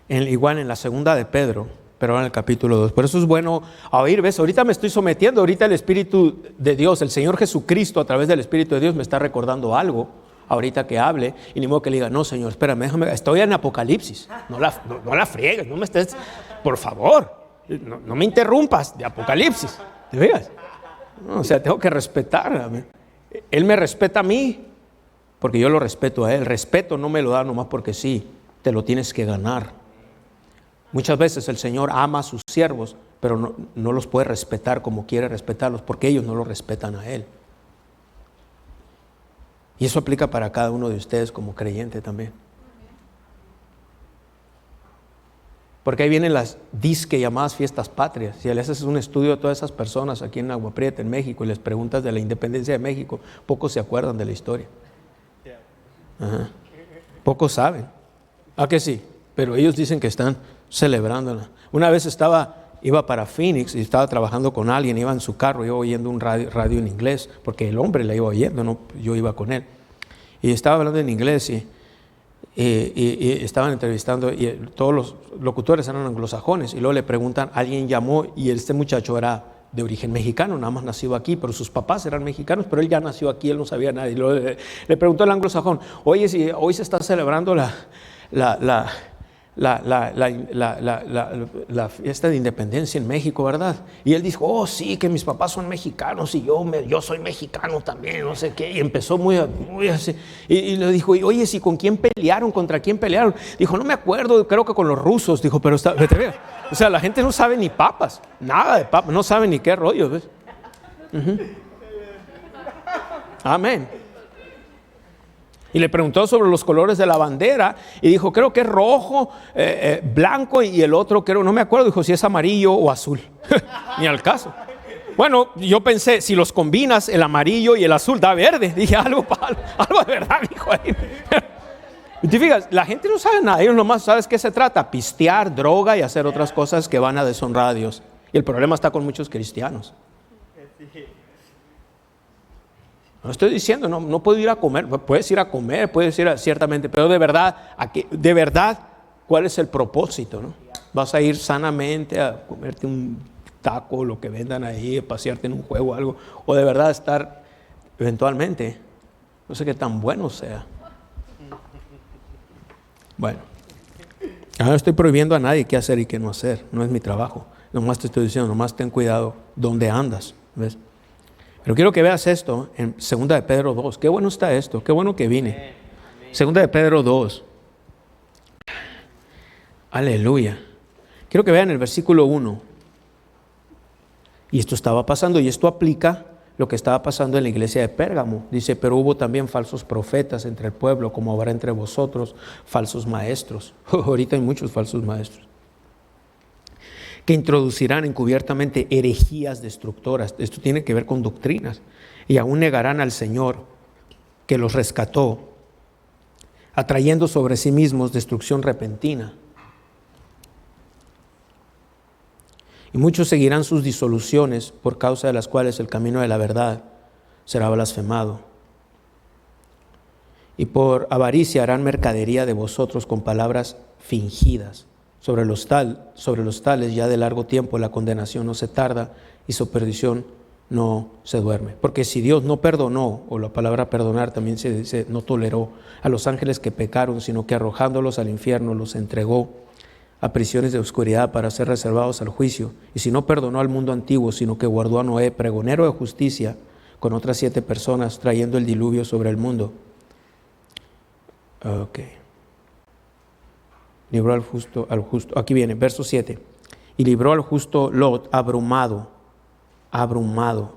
igual en la segunda de Pedro, pero en el capítulo 2. Por eso es bueno oír, ¿ves? Ahorita me estoy sometiendo, ahorita el Espíritu de Dios, el Señor Jesucristo a través del Espíritu de Dios me está recordando algo, ahorita que hable, y ni modo que le diga, no, Señor, espérame, déjame, estoy en Apocalipsis, no la friegues, no me estés, por favor, no me interrumpas de Apocalipsis, ¿te veas? No, o sea, tengo que respetar. Él me respeta a mí porque yo lo respeto a Él. Respeto no me lo da nomás porque sí, te lo tienes que ganar. Muchas veces el Señor ama a sus siervos, pero no los puede respetar como quiere respetarlos, porque ellos no lo respetan a Él. Y eso aplica para cada uno de ustedes como creyente también. Porque ahí vienen las disque llamadas fiestas patrias. Si le haces un estudio a todas esas personas aquí en Agua Prieta, en México, y les preguntas de la independencia de México, pocos se acuerdan de la historia. Ajá. Pocos saben. ¿A que sí? Pero ellos dicen que están celebrándola. Una vez iba para Phoenix y estaba trabajando con alguien, iba en su carro, iba oyendo un radio en inglés, porque el hombre la iba oyendo, no, yo iba con él. Y estaba hablando en inglés y estaban entrevistando, y todos los locutores eran anglosajones, y luego le preguntan, alguien llamó y este muchacho era de origen mexicano, nada más nacido aquí, pero sus papás eran mexicanos, pero él ya nació aquí, él no sabía nada. Y luego le preguntó al anglosajón, oye, si hoy se está celebrando la fiesta de independencia en México, ¿verdad? Y él dijo, oh sí, que mis papás son mexicanos y yo soy mexicano también, no sé qué. Y empezó muy así. Y le dijo, oye, ¿sí con quién pelearon? ¿Contra quién pelearon? Dijo, no me acuerdo, creo que con los rusos. Dijo, pero o sea, la gente no sabe ni papas, nada de papas, no sabe ni qué rollo, ¿ves? Amén. Y le preguntó sobre los colores de la bandera y dijo, creo que es rojo, blanco, y el otro creo, no me acuerdo, dijo si es amarillo o azul. Ni al caso. Bueno, yo pensé, si los combinas, el amarillo y el azul da verde. Dije, algo de verdad, dijo ahí. Y te fijas, la gente no sabe nada, ellos nomás sabes qué se trata, pistear, droga y hacer otras cosas que van a deshonrar a Dios. Y el problema está con muchos cristianos. No estoy diciendo, no puedo ir a comer, puedes ir a comer, puedes ir ciertamente, pero de verdad, ¿cuál es el propósito? ¿No? ¿Vas a ir sanamente a comerte un taco, lo que vendan ahí, a pasearte en un juego o algo? ¿O de verdad estar eventualmente, no sé qué tan bueno sea? Bueno, no estoy prohibiendo a nadie qué hacer y qué no hacer, no es mi trabajo. Nomás te estoy diciendo, nomás ten cuidado dónde andas, ¿ves? Pero quiero que veas esto en 2 de Pedro 2. Qué bueno está esto, qué bueno que vine. 2 de Pedro 2. Aleluya. Quiero que vean el versículo 1. Y esto estaba pasando, y esto aplica lo que estaba pasando en la iglesia de Pérgamo. Dice, pero hubo también falsos profetas entre el pueblo, como habrá entre vosotros falsos maestros. Ahorita hay muchos falsos maestros, que introducirán encubiertamente herejías destructoras. Esto tiene que ver con doctrinas. Y aún negarán al Señor que los rescató, atrayendo sobre sí mismos destrucción repentina. Y muchos seguirán sus disoluciones, por causa de las cuales el camino de la verdad será blasfemado. Y por avaricia harán mercadería de vosotros con palabras fingidas. Sobre los tales ya de largo tiempo la condenación no se tarda y su perdición no se duerme. Porque si Dios no perdonó, o la palabra perdonar también se dice no toleró a los ángeles que pecaron, sino que arrojándolos al infierno los entregó a prisiones de oscuridad para ser reservados al juicio. Y si no perdonó al mundo antiguo, sino que guardó a Noé, pregonero de justicia, con otras 7 personas, trayendo el diluvio sobre el mundo. Ok. Libró al justo, aquí viene, verso 7. Y libró al justo Lot abrumado,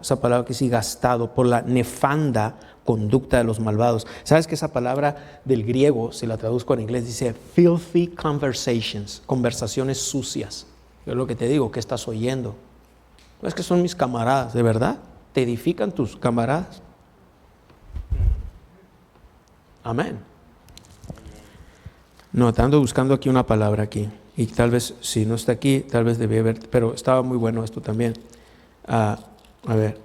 esa palabra que sí, gastado por la nefanda conducta de los malvados. ¿Sabes que esa palabra del griego, si la traduzco en inglés, dice filthy conversations, conversaciones sucias? Yo es lo que te digo, ¿qué estás oyendo? No es que son mis camaradas, ¿de verdad? ¿Te edifican tus camaradas? Amén. No, ando buscando aquí una palabra aquí. Y tal vez, si no está aquí, tal vez debía haber, pero estaba muy bueno esto también. A ver,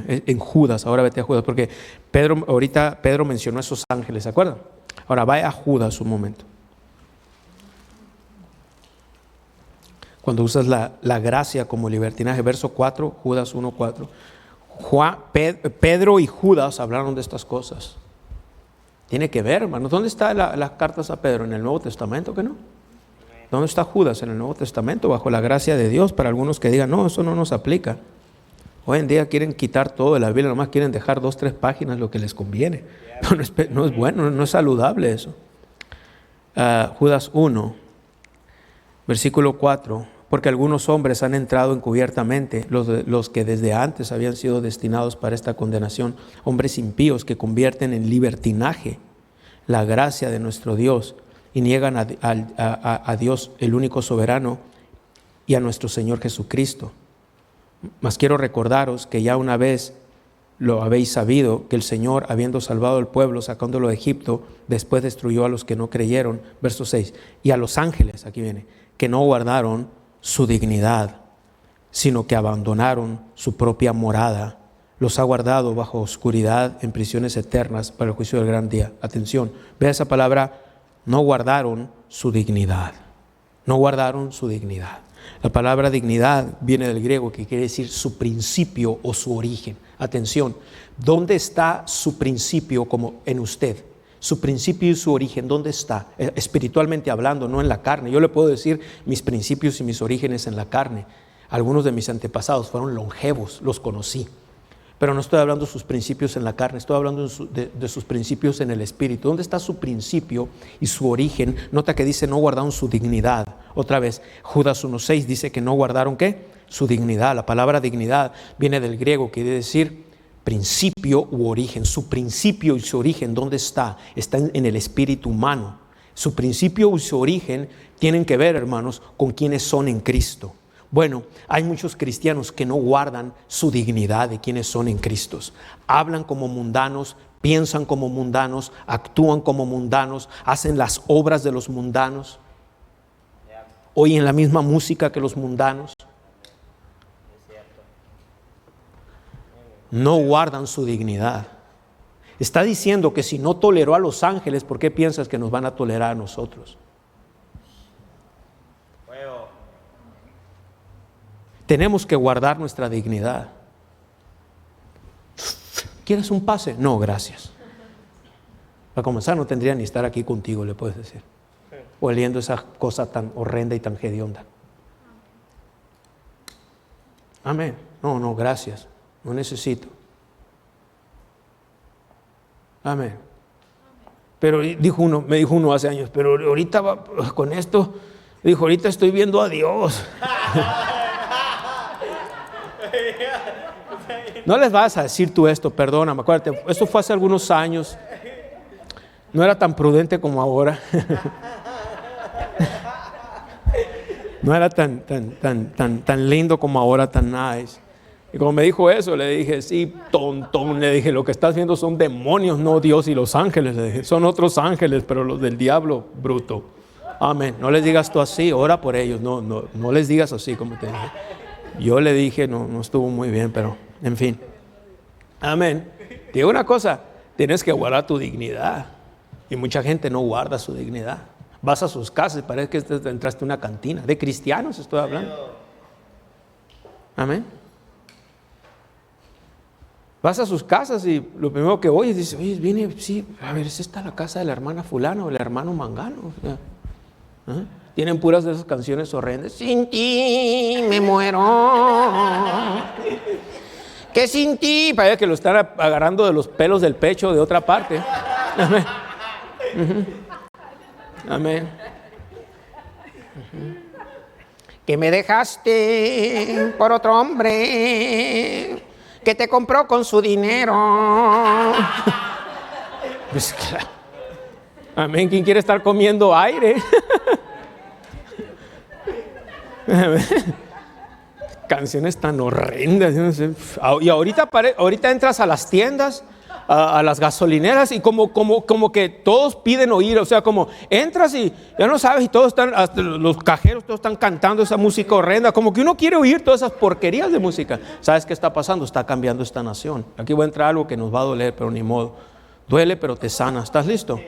en Judas, ahora vete a Judas, porque ahorita Pedro mencionó a esos ángeles, ¿se acuerdan? Ahora vaya a Judas un momento. Cuando usas la gracia como libertinaje, verso 4, Judas 1:4. Pedro y Judas hablaron de estas cosas. Tiene que ver, hermanos. ¿Dónde están las cartas a Pedro? ¿En el Nuevo Testamento que no? ¿Dónde está Judas? En el Nuevo Testamento, bajo la gracia de Dios. Para algunos que digan, no, eso no nos aplica. Hoy en día quieren quitar todo de la Biblia, nomás quieren dejar 2, 3 páginas, lo que les conviene. No es bueno, no es saludable eso. Judas 1. Versículo 4. Porque algunos hombres han entrado encubiertamente, los que desde antes habían sido destinados para esta condenación, hombres impíos que convierten en libertinaje la gracia de nuestro Dios y niegan a Dios, el único soberano, y a nuestro Señor Jesucristo. Mas quiero recordaros que ya una vez lo habéis sabido, que el Señor, habiendo salvado al pueblo, sacándolo de Egipto, después destruyó a los que no creyeron. Verso 6. Y a los ángeles, aquí viene, que no guardaron su dignidad, sino que abandonaron su propia morada. Los ha guardado bajo oscuridad en prisiones eternas para el juicio del gran día. Atención, vea esa palabra, no guardaron su dignidad. No guardaron su dignidad. La palabra dignidad viene del griego, que quiere decir su principio o su origen. Atención, ¿dónde está su principio como en usted? Su principio y su origen, ¿dónde está? Espiritualmente hablando, no en la carne. Yo le puedo decir mis principios y mis orígenes en la carne. Algunos de mis antepasados fueron longevos, los conocí. Pero no estoy hablando de sus principios en la carne, estoy hablando de sus principios en el espíritu. ¿Dónde está su principio y su origen? Nota que dice no guardaron su dignidad. Otra vez, Judas 1:6 dice que no guardaron ¿qué? Su dignidad. La palabra dignidad viene del griego, quiere decir principio u origen. Su principio y su origen, ¿dónde está? Está en el espíritu humano. Su principio y su origen tienen que ver, hermanos, con quienes son en Cristo. Bueno, hay muchos cristianos que no guardan su dignidad de quienes son en Cristo. Hablan como mundanos, piensan como mundanos, actúan como mundanos, hacen las obras de los mundanos, oyen la misma música que los mundanos. No guardan su dignidad. Está diciendo que si no toleró a los ángeles, ¿por qué piensas que nos van a tolerar a nosotros? Tenemos que guardar nuestra dignidad. ¿Quieres un pase? No, gracias. Para comenzar, no tendría ni estar aquí contigo, le puedes decir. Oliendo esa cosa tan horrenda y tan hedionda. Amén. No, gracias. No necesito. Amén. Pero me dijo uno hace años, pero ahorita con esto, dijo, ahorita estoy viendo a Dios. No les vas a decir tú esto, perdóname, acuérdate, esto fue hace algunos años. No era tan prudente como ahora. No era tan lindo como ahora, tan nice. Y como me dijo eso, le dije, sí, tontón, le dije, lo que estás viendo son demonios, no Dios y los ángeles. Le dije, son otros ángeles, pero los del diablo, bruto. Amén. No les digas tú así, ora por ellos. No les digas así, como te dije. Yo le dije, no estuvo muy bien, pero en fin. Amén. Te digo una cosa, tienes que guardar tu dignidad. Y mucha gente no guarda su dignidad. Vas a sus casas y parece que entraste a una cantina. De cristianos estoy hablando. Amén. Vas a sus casas y lo primero que oyes dice, oye, viene, sí, a ver, ¿es esta la casa de la hermana fulana o el hermano mangano? O sea, tienen puras de esas canciones horrendas. Sin ti me muero. Que sin ti, parece que lo están agarrando de los pelos del pecho de otra parte. Amén. Amén. Que me dejaste por otro hombre que te compró con su dinero. Pues, claro. Amén. ¿Quién quiere estar comiendo aire? Canciones tan horrendas. Y ahorita entras a las tiendas, a las gasolineras, y como que todos piden oír. O sea, como entras y ya no sabes, y todos están, hasta los cajeros, todos están cantando esa música horrenda. Como que uno quiere oír todas esas porquerías de música. ¿Sabes qué está pasando? Está cambiando esta nación. Aquí va a entrar algo que nos va a doler, pero ni modo. Duele, pero te sana. ¿Estás listo?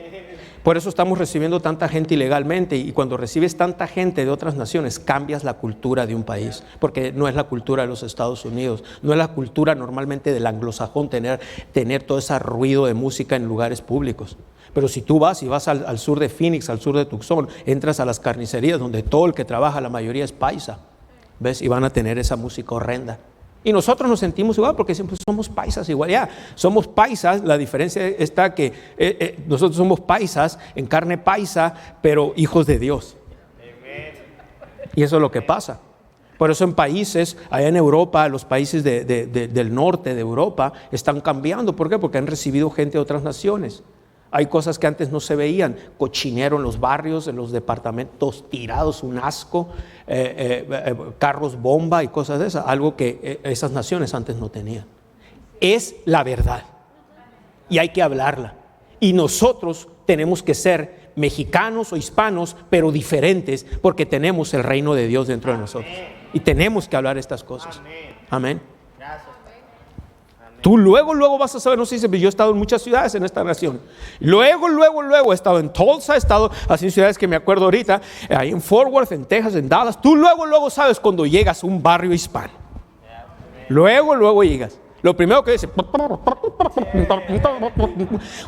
Por eso estamos recibiendo tanta gente ilegalmente, y cuando recibes tanta gente de otras naciones, cambias la cultura de un país, porque no es la cultura de los Estados Unidos, no es la cultura normalmente del anglosajón tener todo ese ruido de música en lugares públicos. Pero si tú vas al sur de Phoenix, al sur de Tucson, entras a las carnicerías donde todo el que trabaja, la mayoría es paisa, ¿ves? Y van a tener esa música horrenda. Y nosotros nos sentimos igual porque siempre somos paisas igual. Ya, somos paisas, la diferencia está que nosotros somos paisas, en carne paisa, pero hijos de Dios. Y eso es lo que pasa. Por eso en países, allá en Europa, los países del norte de Europa están cambiando. ¿Por qué? Porque han recibido gente de otras naciones. Hay cosas que antes no se veían, cochinero en los barrios, en los departamentos tirados, un asco, carros bomba y cosas de esas, algo que esas naciones antes no tenían. Es la verdad y hay que hablarla. Y nosotros tenemos que ser mexicanos o hispanos, pero diferentes, porque tenemos el reino de Dios dentro de nosotros. Y tenemos que hablar estas cosas. Amén. Tú luego vas a saber, no sé si yo he estado en muchas ciudades en esta nación. Luego he estado en Tulsa, he estado así en ciudades que me acuerdo ahorita, ahí en Fort Worth, en Texas, en Dallas. Tú luego sabes cuando llegas a un barrio hispano. Luego llegas. Lo primero que dice,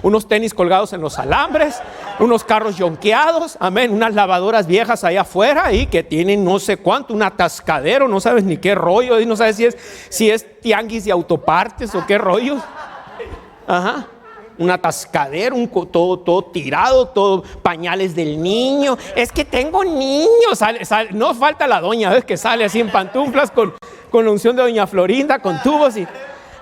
unos tenis colgados en los alambres, unos carros yonqueados, amén, unas lavadoras viejas allá afuera y que tienen no sé cuánto, un atascadero, no sabes ni qué rollo, y no sabes si es tianguis de autopartes o qué rollo. Ajá. Un atascadero, todo tirado, todo pañales del niño. Es que tengo niños. Sale, no falta la doña, ¿ves? Que sale así en pantuflas con la unción de doña Florinda, con tubos y...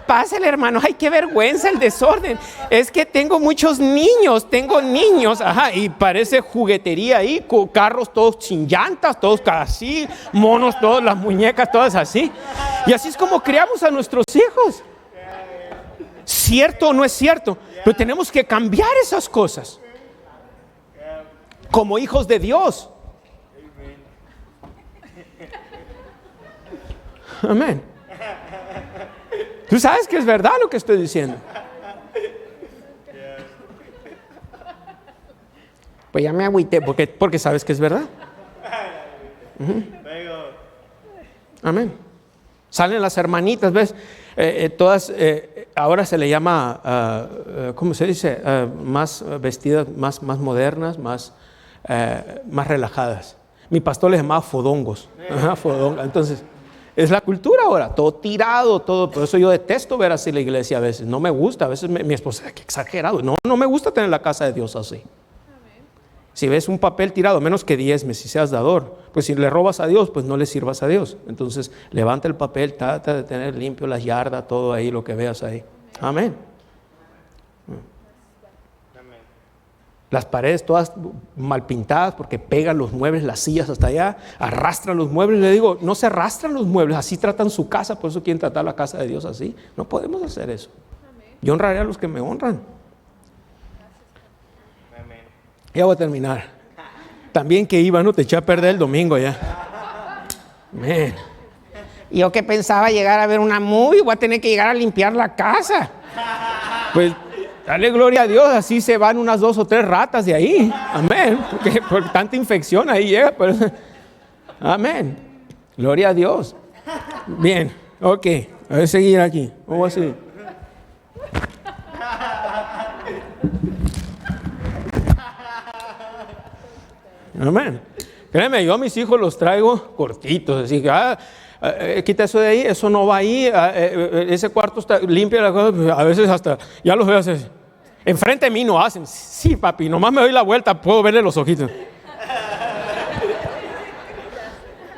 Pásale, hermano, ay, qué vergüenza el desorden. Es que tengo muchos niños, ajá, y parece juguetería ahí, carros todos sin llantas, todos así, monos, todas las muñecas, todas así. Y así es como criamos a nuestros hijos. ¿Cierto o no es cierto? Pero tenemos que cambiar esas cosas como hijos de Dios. Amén. Tú sabes que es verdad lo que estoy diciendo. Pues ya me agüité porque sabes que es verdad. Amén. Salen las hermanitas, ¿ves? Todas, ahora se le llama, ¿cómo se dice? Más vestidas, más modernas, más relajadas. Mi pastor les llamaba fodongos. Ajá, fodonga. Entonces, es la cultura ahora, todo tirado, todo. Por eso yo detesto ver así la iglesia a veces. No me gusta, a veces mi esposa, qué exagerado. No me gusta tener la casa de Dios así. Amén. Si ves un papel tirado, menos que diezmes, si seas dador, pues si le robas a Dios, pues no le sirvas a Dios. Entonces, levanta el papel, trata de tener limpio las yardas, todo ahí, lo que veas ahí. Amén. Las paredes todas mal pintadas porque pegan los muebles, las sillas hasta allá, arrastran los muebles. Le digo, no se arrastran los muebles, así tratan su casa, por eso quieren tratar la casa de Dios así. No podemos hacer eso. Yo honraré a los que me honran. Ya voy a terminar. También que iba, no te eché a perder el domingo ya. Man. Yo que pensaba llegar a ver una movie, voy a tener que llegar a limpiar la casa. Pues dale gloria a Dios, así se van unas 2 o 3 ratas de ahí. Amén. Porque por tanta infección ahí llega. Pero... Amén. Gloria a Dios. Bien, ok. A ver, seguir aquí. ¿Cómo va a seguir? Amén. Créeme, yo a mis hijos los traigo cortitos. Así que, quita eso de ahí, eso no va ahí. Ese cuarto está limpio. A veces hasta, ya los veo así. Enfrente de mí no hacen. Sí, papi, nomás me doy la vuelta, puedo verle los ojitos.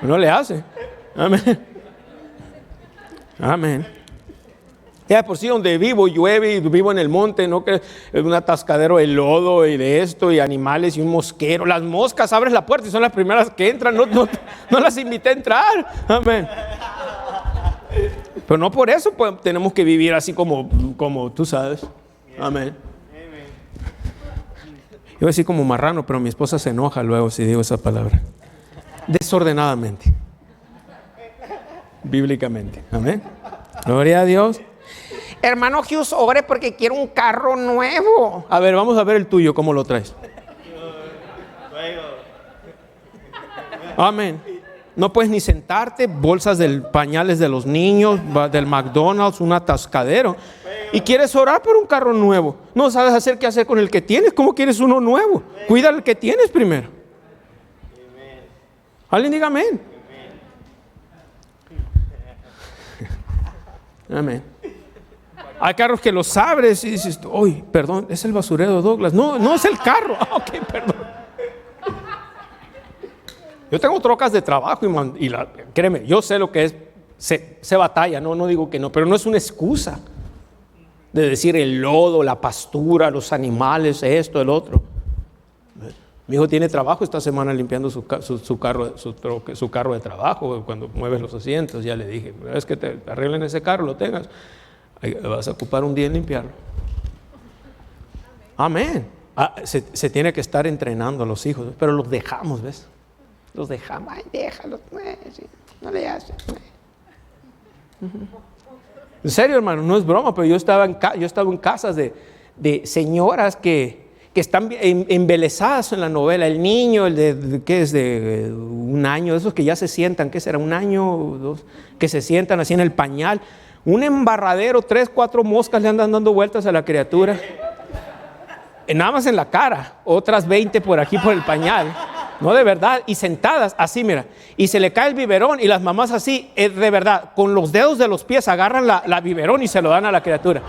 No le hace. Amén. Amén. Ya por sí donde vivo llueve y vivo en el monte, no que es un atascadero de lodo y de esto y animales y un mosquero. Las moscas, abres la puerta y son las primeras que entran. No las invité a entrar. Amén. Pero no por eso pues, tenemos que vivir así como tú sabes. Amén. Yo voy a decir como marrano, pero mi esposa se enoja luego si digo esa palabra. Desordenadamente. Bíblicamente. Amén. Gloria a Dios. Hermano Hughes, ore porque quiero un carro nuevo. A ver, vamos a ver el tuyo, ¿cómo lo traes? Amén. No puedes ni sentarte, bolsas de pañales de los niños, del McDonald's, un atascadero. Y quieres orar por un carro nuevo. No sabes hacer qué hacer con el que tienes. ¿Cómo quieres uno nuevo? Cuida el que tienes primero. Alguien diga amén. Amén. Hay carros que los abres y dices, uy, perdón, es el basurero de Douglas. No es el carro. Ok, perdón. Yo tengo trocas de trabajo créeme, yo sé lo que es, se batalla, no digo que no, pero no es una excusa de decir el lodo, la pastura, los animales, esto, el otro. Mi hijo tiene trabajo esta semana limpiando su carro de trabajo, cuando mueves los asientos. Ya le dije, es que te arreglen ese carro, lo tengas, vas a ocupar un día en limpiarlo. Amén. Se tiene que estar entrenando a los hijos, pero los dejamos, ¿ves? Los dejamos, ay, déjalos, no le haces. En serio, hermano, no es broma, pero yo estaba en casas de señoras que están embelesadas en la novela. El niño, ¿qué es? De un año, esos que ya se sientan, ¿qué será? Un año o dos, que se sientan así en el pañal. Un embarradero, 3, 4 moscas le andan dando vueltas a la criatura. Nada más en la cara, otras 20 por aquí por el pañal. No, de verdad, y sentadas así, mira, y se le cae el biberón y las mamás así, de verdad, con los dedos de los pies agarran la biberón y se lo dan a la criatura.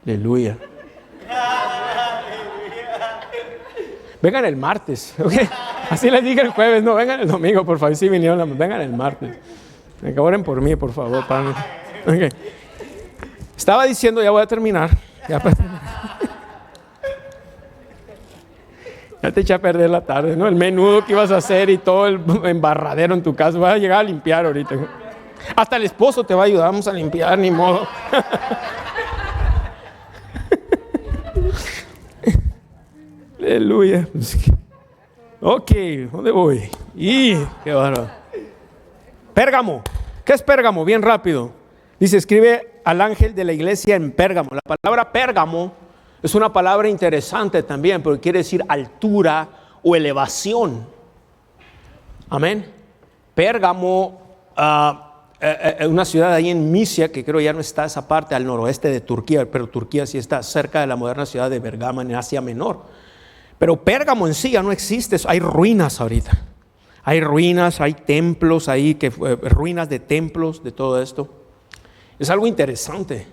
Aleluya. Vengan el martes, ¿ok? Así les dije el jueves, no, vengan el domingo, por favor, sí vinieron, vengan el martes. Que oren por mí, por favor, okay. Estaba diciendo, ya voy a terminar. Ya te eché a perder la tarde, ¿no? El menudo que ibas a hacer y todo el embarradero en tu casa. Vas a llegar a limpiar ahorita. Hasta el esposo te va a ayudar, vamos a limpiar, ni modo. Aleluya. Ok, ¿dónde voy? Qué bárbaro. Pérgamo. ¿Qué es Pérgamo? Bien rápido. Dice, escribe al ángel de la iglesia en Pérgamo. La palabra Pérgamo es una palabra interesante también, porque quiere decir altura o elevación. Amén. Pérgamo, una ciudad ahí en Misia, que creo ya no está esa parte al noroeste de Turquía, pero Turquía sí está cerca de la moderna ciudad de Bergamo en Asia Menor. Pero Pérgamo en sí ya no existe, hay ruinas ahorita. Hay ruinas, hay templos ahí, ruinas de templos, de todo esto. Es algo interesante.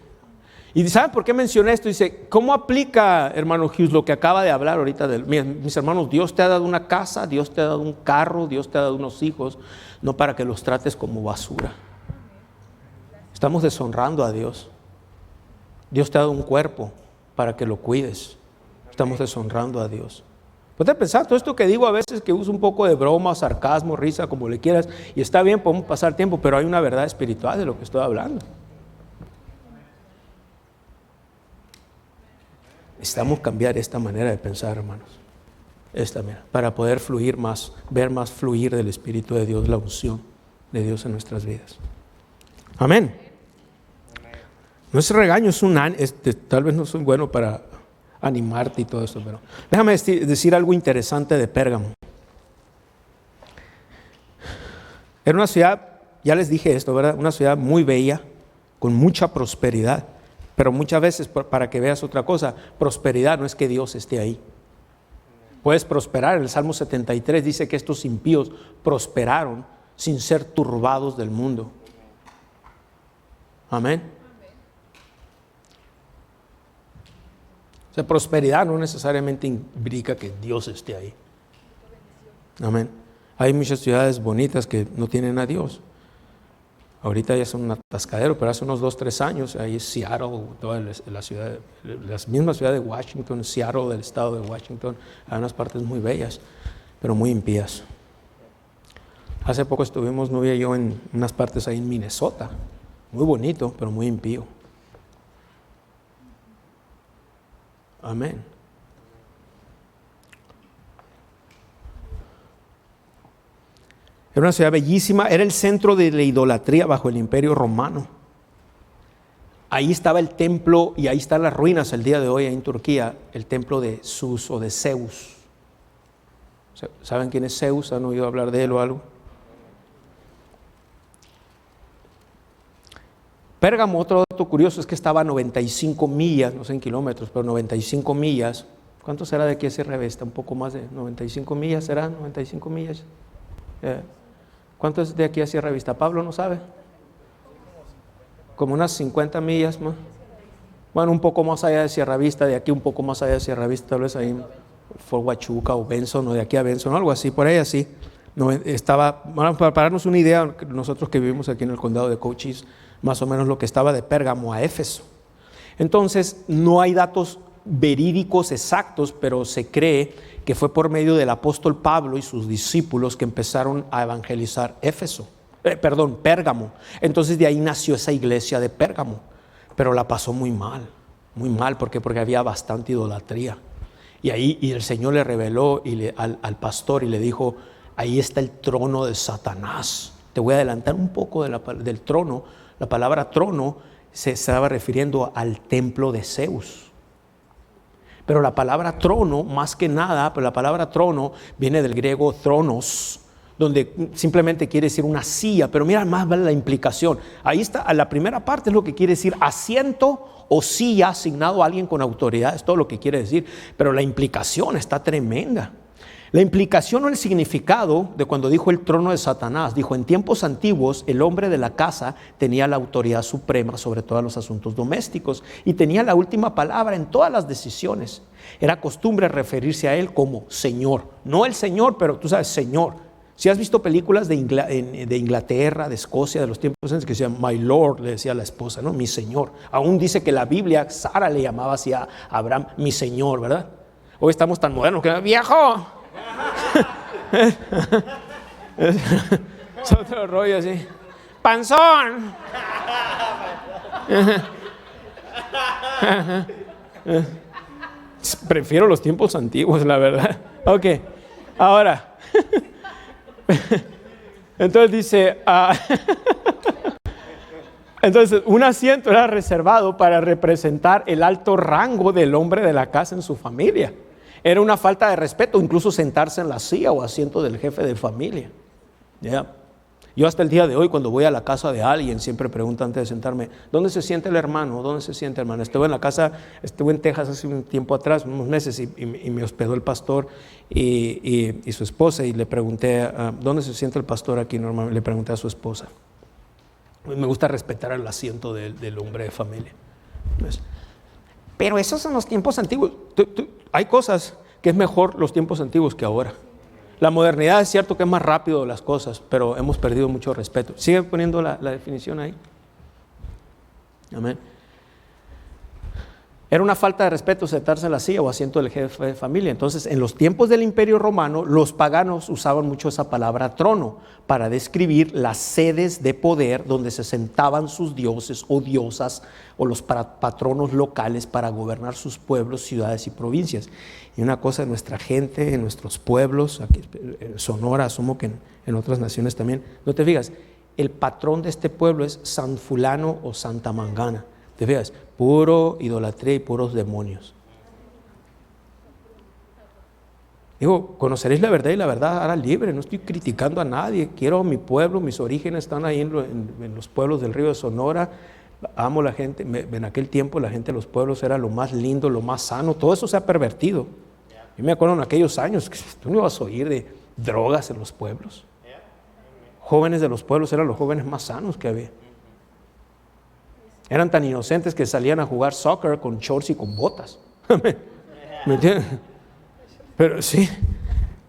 ¿Y saben por qué mencioné esto? Dice, ¿cómo aplica, hermano Hughes, lo que acaba de hablar ahorita? Mis hermanos, Dios te ha dado una casa, Dios te ha dado un carro, Dios te ha dado unos hijos, no para que los trates como basura. Estamos deshonrando a Dios. Dios te ha dado un cuerpo para que lo cuides. Estamos deshonrando a Dios. Puedes pensar, todo esto que digo a veces que uso un poco de broma, sarcasmo, risa, como le quieras, y está bien, podemos pasar tiempo, pero hay una verdad espiritual de lo que estoy hablando. Necesitamos cambiar esta manera de pensar, hermanos. Esta manera, para poder fluir más, ver más fluir del Espíritu de Dios, la unción de Dios en nuestras vidas. Amén. No es regaño, tal vez no soy bueno para animarte y todo eso, pero déjame decir algo interesante de Pérgamo. Era una ciudad, ya les dije esto, ¿verdad? Una ciudad muy bella, con mucha prosperidad, pero muchas veces, para que veas otra cosa, prosperidad no es que Dios esté ahí. Puedes prosperar, el Salmo 73 dice que estos impíos prosperaron sin ser turbados del mundo. Amén. O sea, prosperidad no necesariamente implica que Dios esté ahí. Amén. Hay muchas ciudades bonitas que no tienen a Dios. Ahorita ya son un atascadero, pero hace unos 2-3 años, ahí es Seattle, toda la ciudad, la misma ciudad de Washington, Seattle, del estado de Washington, hay unas partes muy bellas, pero muy impías. Hace poco estuvimos, novia y yo, en unas partes ahí en Minnesota, muy bonito, pero muy impío. Amén. Era una ciudad bellísima, era el centro de la idolatría bajo el Imperio Romano. Ahí estaba el templo y ahí están las ruinas el día de hoy en Turquía, el templo de Zeus o de Zeus. ¿Saben quién es Zeus? ¿Han oído hablar de él o algo? Pérgamo, otro dato curioso es que estaba a 95 millas, no sé en kilómetros, pero 95 millas. ¿Cuánto será de aquí a Sierra Vista? Un poco más de 95 millas, ¿será? 95 millas. ¿Cuánto es de aquí a Sierra Vista? Pablo no sabe. Como unas 50 millas más. Bueno, un poco más allá de Sierra Vista, de aquí un poco más allá de Sierra Vista, tal vez ahí Fort Huachuca o Benson, o de aquí a Benson, algo así, por ahí así. No, bueno, para darnos una idea, nosotros que vivimos aquí en el condado de Cochise, más o menos lo que estaba de Pérgamo a Éfeso. Entonces, no hay datos verídicos exactos, pero se cree que fue por medio del apóstol Pablo y sus discípulos que empezaron a evangelizar Pérgamo. Entonces de ahí nació esa iglesia de Pérgamo, pero la pasó muy mal, porque había bastante idolatría. Y el Señor le reveló al pastor y le dijo: ahí está el trono de Satanás. Te voy a adelantar un poco del trono. La palabra trono se estaba refiriendo al templo de Zeus. Pero la palabra trono, más que nada, la palabra trono viene del griego thronos, donde simplemente quiere decir una silla. Pero mira más vale la implicación. Ahí está, la primera parte es lo que quiere decir asiento o silla asignado a alguien con autoridad, es todo lo que quiere decir. Pero la implicación está tremenda. La implicación o el significado de cuando dijo el trono de Satanás, dijo: en tiempos antiguos el hombre de la casa tenía la autoridad suprema sobre todos los asuntos domésticos y tenía la última palabra en todas las decisiones. Era costumbre referirse a él como Señor, no el Señor, pero tú sabes, Señor. Si has visto películas de Inglaterra, de Escocia, de los tiempos antes, que decían My Lord, le decía a la esposa, ¿no? Mi Señor. Aún dice que la Biblia, Sara le llamaba así a Abraham, mi Señor, ¿verdad? Hoy estamos tan modernos que viejo. Es otro rollo así. Panzón. Prefiero los tiempos antiguos, la verdad. Ok, ahora entonces dice entonces un asiento era reservado para representar el alto rango del hombre de la casa en su familia. Era una falta de respeto incluso sentarse en la silla o asiento del jefe de familia. Yo hasta el día de hoy, cuando voy a la casa de alguien, siempre pregunto antes de sentarme: ¿dónde se siente el hermano? ¿Dónde se siente el hermano? Estuve en Texas hace un tiempo atrás, unos meses, y me hospedó el pastor y su esposa, y le pregunté: ¿dónde se siente el pastor aquí? Normalmente le pregunté a su esposa. Me gusta respetar el asiento del hombre de familia. Pero esos son los tiempos antiguos. Hay cosas que es mejor los tiempos antiguos que ahora. La modernidad es cierto que es más rápido las cosas, pero hemos perdido mucho respeto. Sigue poniendo la definición ahí. Amén. Era una falta de respeto sentarse en la silla o asiento del jefe de familia. Entonces, en los tiempos del Imperio Romano, los paganos usaban mucho esa palabra trono para describir las sedes de poder donde se sentaban sus dioses o diosas o los patronos locales para gobernar sus pueblos, ciudades y provincias. Y una cosa, nuestra gente, en nuestros pueblos, aquí en Sonora, asumo que en otras naciones también, no te fijas, el patrón de este pueblo es San Fulano o Santa Mangana. Te fijas, puro idolatría y puros demonios. Digo, conoceréis la verdad y la verdad hará libre. No estoy criticando a nadie. Quiero mi pueblo, mis orígenes están ahí en los pueblos del río de Sonora. Amo la gente. En aquel tiempo la gente de los pueblos era lo más lindo, lo más sano. Todo eso se ha pervertido. Yo me acuerdo en aquellos años que tú no ibas a oír de drogas en los pueblos. Jóvenes de los pueblos eran los jóvenes más sanos que había. Eran tan inocentes que salían a jugar soccer con shorts y con botas. ¿Me entiendes? Pero sí,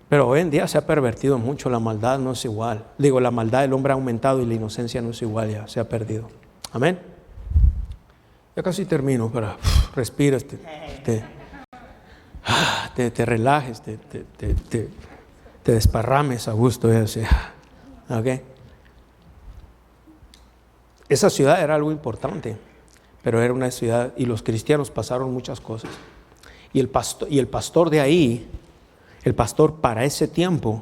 pero hoy en día se ha pervertido mucho. La maldad no es igual. Digo, la maldad del hombre ha aumentado y la inocencia no es igual, ya se ha perdido. Amén. Ya casi termino, para respiras, te relajes, te desparrames a gusto. ¿Okay? Esa ciudad era algo importante, pero era una ciudad, y los cristianos pasaron muchas cosas. Y el pastor de ahí, el pastor para ese tiempo,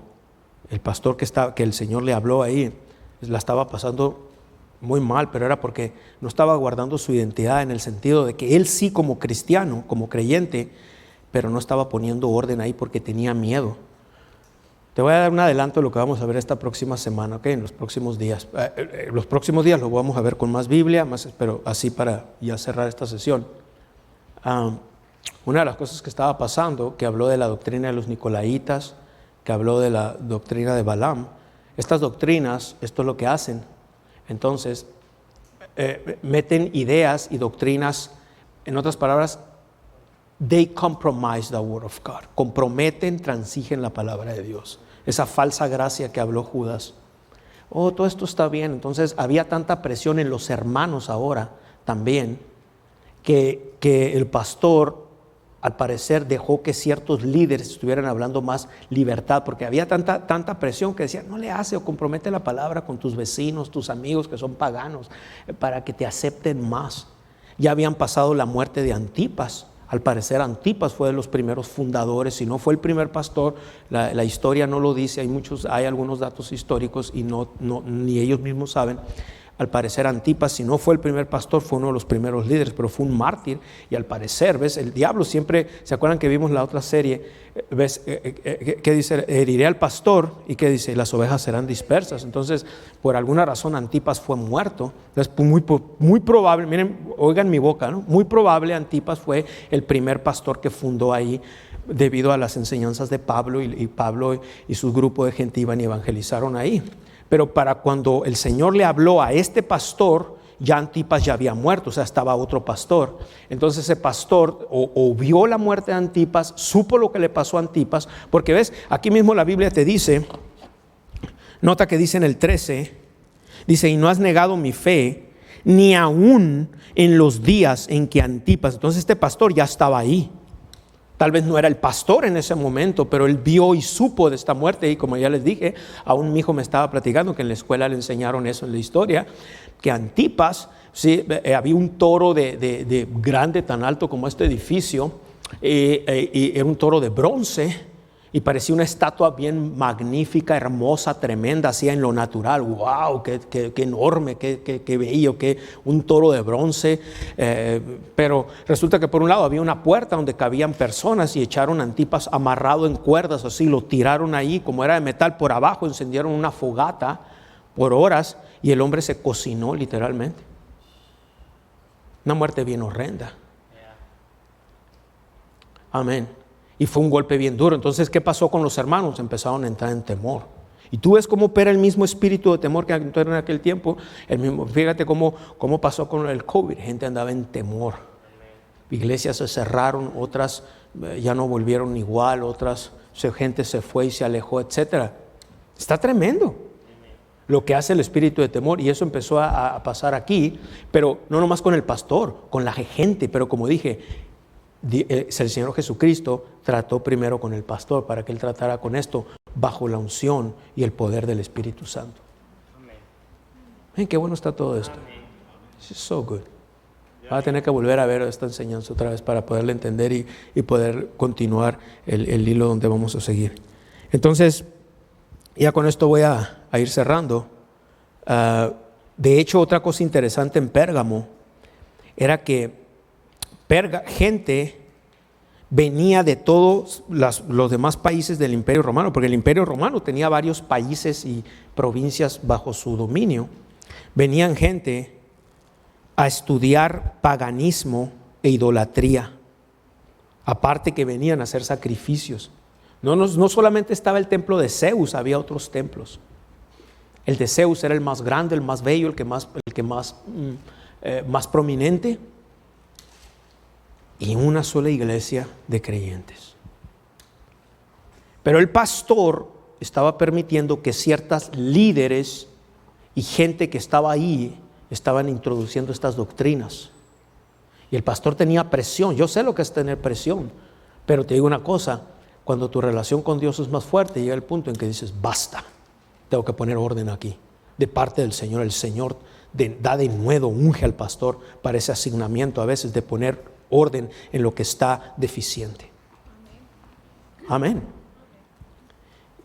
el pastor que el Señor le habló ahí, la estaba pasando muy mal, pero era porque no estaba guardando su identidad, en el sentido de que él sí, como cristiano, como creyente, pero no estaba poniendo orden ahí porque tenía miedo. Te voy a dar un adelanto de lo que vamos a ver esta próxima semana, ¿ok? En los próximos días. Los próximos días lo vamos a ver con más Biblia, pero así para ya cerrar esta sesión. Una de las cosas que estaba pasando, que habló de la doctrina de los Nicolaitas, que habló de la doctrina de Balaam. Estas doctrinas, esto es lo que hacen. Entonces, meten ideas y doctrinas En otras palabras, they compromise the word of God. Comprometen, transigen la palabra de Dios. Esa falsa gracia que habló Judas. Oh, todo esto está bien. Entonces había tanta presión en los hermanos ahora también que el pastor al parecer dejó que ciertos líderes estuvieran hablando más libertad, porque había tanta presión que decían, no le hace o compromete la palabra con tus vecinos, tus amigos que son paganos, para que te acepten más. Ya habían pasado la muerte de Antipas. Al parecer Antipas fue de los primeros fundadores, si no fue el primer pastor, la historia no lo dice, hay algunos datos históricos y ni ellos mismos saben. Al parecer Antipas, si no fue el primer pastor, fue uno de los primeros líderes, pero fue un mártir. Y al parecer, ¿ves? El diablo siempre, ¿se acuerdan que vimos la otra serie? ¿Ves? ¿Qué dice? Heriré al pastor, y ¿qué dice? Las ovejas serán dispersas. Entonces, por alguna razón Antipas fue muerto. Entonces, muy probable, miren, oigan mi boca, ¿no? Muy probable Antipas fue el primer pastor que fundó ahí, debido a las enseñanzas de Pablo, y Pablo y su grupo de gente iban y evangelizaron ahí. Pero para cuando el Señor le habló a este pastor, ya Antipas ya había muerto, o sea, estaba otro pastor. Entonces ese pastor o vio la muerte de Antipas, supo lo que le pasó a Antipas, porque ves, aquí mismo la Biblia te dice, nota que dice en el 13, dice, y no has negado mi fe, ni aún en los días en que Antipas, entonces este pastor ya estaba ahí. Tal vez no era el pastor en ese momento, pero él vio y supo de esta muerte. Y como ya les dije, aún mi hijo me estaba platicando que en la escuela le enseñaron eso en la historia, que Antipas, sí, había un toro de grande, tan alto como este edificio, y era un toro de bronce, y parecía una estatua bien magnífica, hermosa, tremenda, así en lo natural. ¡Wow! ¡Qué enorme! ¡Qué bello! Un toro de bronce! Pero resulta que por un lado había una puerta donde cabían personas y echaron a Antipas amarrado en cuerdas, así lo tiraron ahí, como era de metal, por abajo encendieron una fogata por horas y el hombre se cocinó literalmente. Una muerte bien horrenda. Amén. Y fue un golpe bien duro. Entonces, ¿qué pasó con los hermanos? Empezaron a entrar en temor. Y tú ves cómo opera el mismo espíritu de temor que entró en aquel tiempo. Fíjate cómo pasó con el COVID. Gente andaba en temor. Iglesias se cerraron, otras ya no volvieron igual, otras gente se fue y se alejó, etc. Está tremendo lo que hace el espíritu de temor. Y eso empezó a pasar aquí, pero no nomás con el pastor, con la gente. Pero como dije, el Señor Jesucristo trató primero con el pastor para que él tratara con esto bajo la unción y el poder del Espíritu Santo. Amén. Qué bueno está todo esto. It's so good. Va a tener que volver a ver esta enseñanza otra vez para poderla entender y poder continuar el hilo donde vamos a seguir. Entonces, ya con esto voy a ir cerrando. De hecho, otra cosa interesante en Pérgamo era que gente venía de todos los demás países del Imperio Romano, porque el Imperio Romano tenía varios países y provincias bajo su dominio. Venían gente a estudiar paganismo e idolatría, aparte que venían a hacer sacrificios. No solamente estaba el templo de Zeus, había otros templos. El de Zeus era el más grande, el más bello, el que más prominente. Y una sola iglesia de creyentes. Pero el pastor estaba permitiendo que ciertas líderes y gente que estaba ahí estaban introduciendo estas doctrinas. Y el pastor tenía presión. Yo sé lo que es tener presión, pero te digo una cosa, cuando tu relación con Dios es más fuerte, llega el punto en que dices, basta, tengo que poner orden aquí. De parte del Señor, el Señor da de nuevo, unge al pastor para ese asignamiento a veces de poner orden en lo que está deficiente. Amén.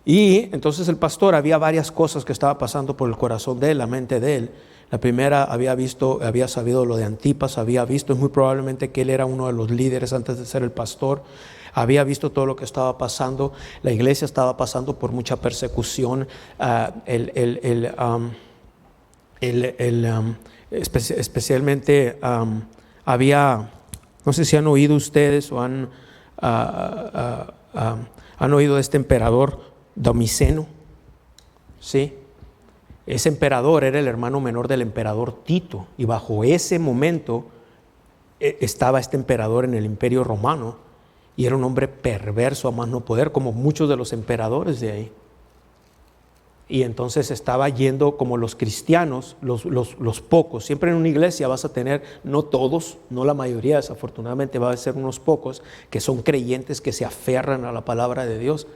Y entonces el pastor, había varias cosas que estaba pasando por el corazón de él, la mente de él. La primera, había sabido lo de Antipas, es muy probablemente que él era uno de los líderes antes de ser el pastor. Había visto todo lo que estaba pasando. La iglesia estaba pasando por mucha persecución. Especialmente había, no sé si han oído ustedes o han oído de este emperador Domiciano. ¿Sí? Ese emperador era el hermano menor del emperador Tito, y bajo ese momento estaba este emperador en el Imperio Romano y era un hombre perverso a más no poder, como muchos de los emperadores de ahí. Y entonces estaba yendo como los cristianos, los pocos. Siempre en una iglesia vas a tener, no todos, no la mayoría, desafortunadamente va a ser unos pocos que son creyentes, que se aferran a la palabra de Dios.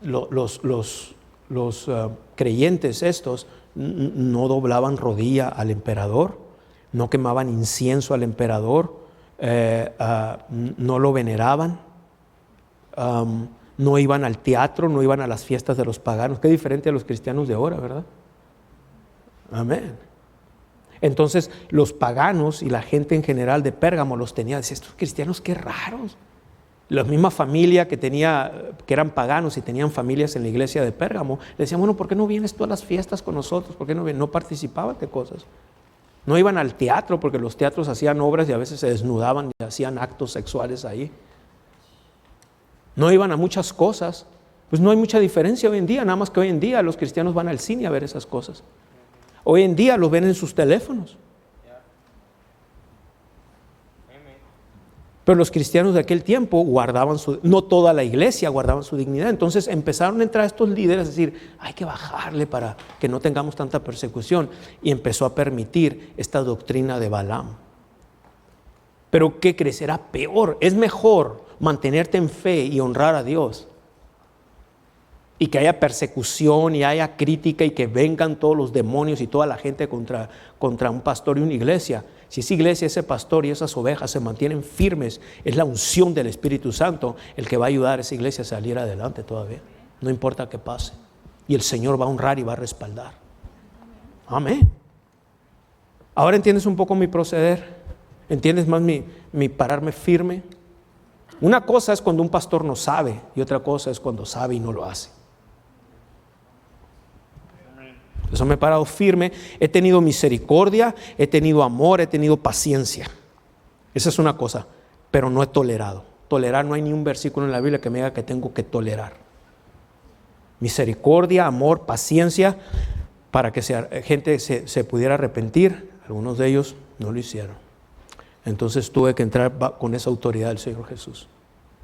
Los creyentes estos no doblaban rodilla al emperador, no quemaban incienso al emperador, no lo veneraban, no iban al teatro, no iban a las fiestas de los paganos. Qué diferente a los cristianos de ahora, ¿verdad? Amén. Entonces los paganos y la gente en general de Pérgamo los tenía, decía, estos cristianos qué raros. La misma familia que eran paganos y tenían familias en la iglesia de Pérgamo, le decían, bueno, ¿por qué no vienes tú a las fiestas con nosotros? ¿Por qué no vienes? No participaban de cosas. No iban al teatro, porque los teatros hacían obras y a veces se desnudaban y hacían actos sexuales ahí. No iban a muchas cosas. Pues no hay mucha diferencia hoy en día, nada más que hoy en día los cristianos van al cine a ver esas cosas. Hoy en día los ven en sus teléfonos. Pero los cristianos de aquel tiempo guardaban no toda la iglesia guardaban su dignidad. Entonces empezaron a entrar estos líderes a decir, hay que bajarle para que no tengamos tanta persecución. Y empezó a permitir esta doctrina de Balaam. Pero ¿qué crees? Era peor. Es mejor mantenerte en fe y honrar a Dios, y que haya persecución y haya crítica y que vengan todos los demonios y toda la gente contra un pastor y una iglesia. Si esa iglesia, ese pastor y esas ovejas se mantienen firmes, es la unción del Espíritu Santo el que va a ayudar a esa iglesia a salir adelante todavía. No importa qué pase. Y el Señor va a honrar y va a respaldar. Amén. Ahora entiendes un poco mi proceder. ¿Entiendes más mi pararme firme? Una cosa es cuando un pastor no sabe y otra cosa es cuando sabe y no lo hace. Eso me he parado firme, he tenido misericordia, he tenido amor, he tenido paciencia. Esa es una cosa, pero no he tolerado. Tolerar, no hay ni un versículo en la Biblia que me diga que tengo que tolerar. Misericordia, amor, paciencia, para que gente se pudiera arrepentir. Algunos de ellos no lo hicieron. Entonces tuve que entrar con esa autoridad del Señor Jesús.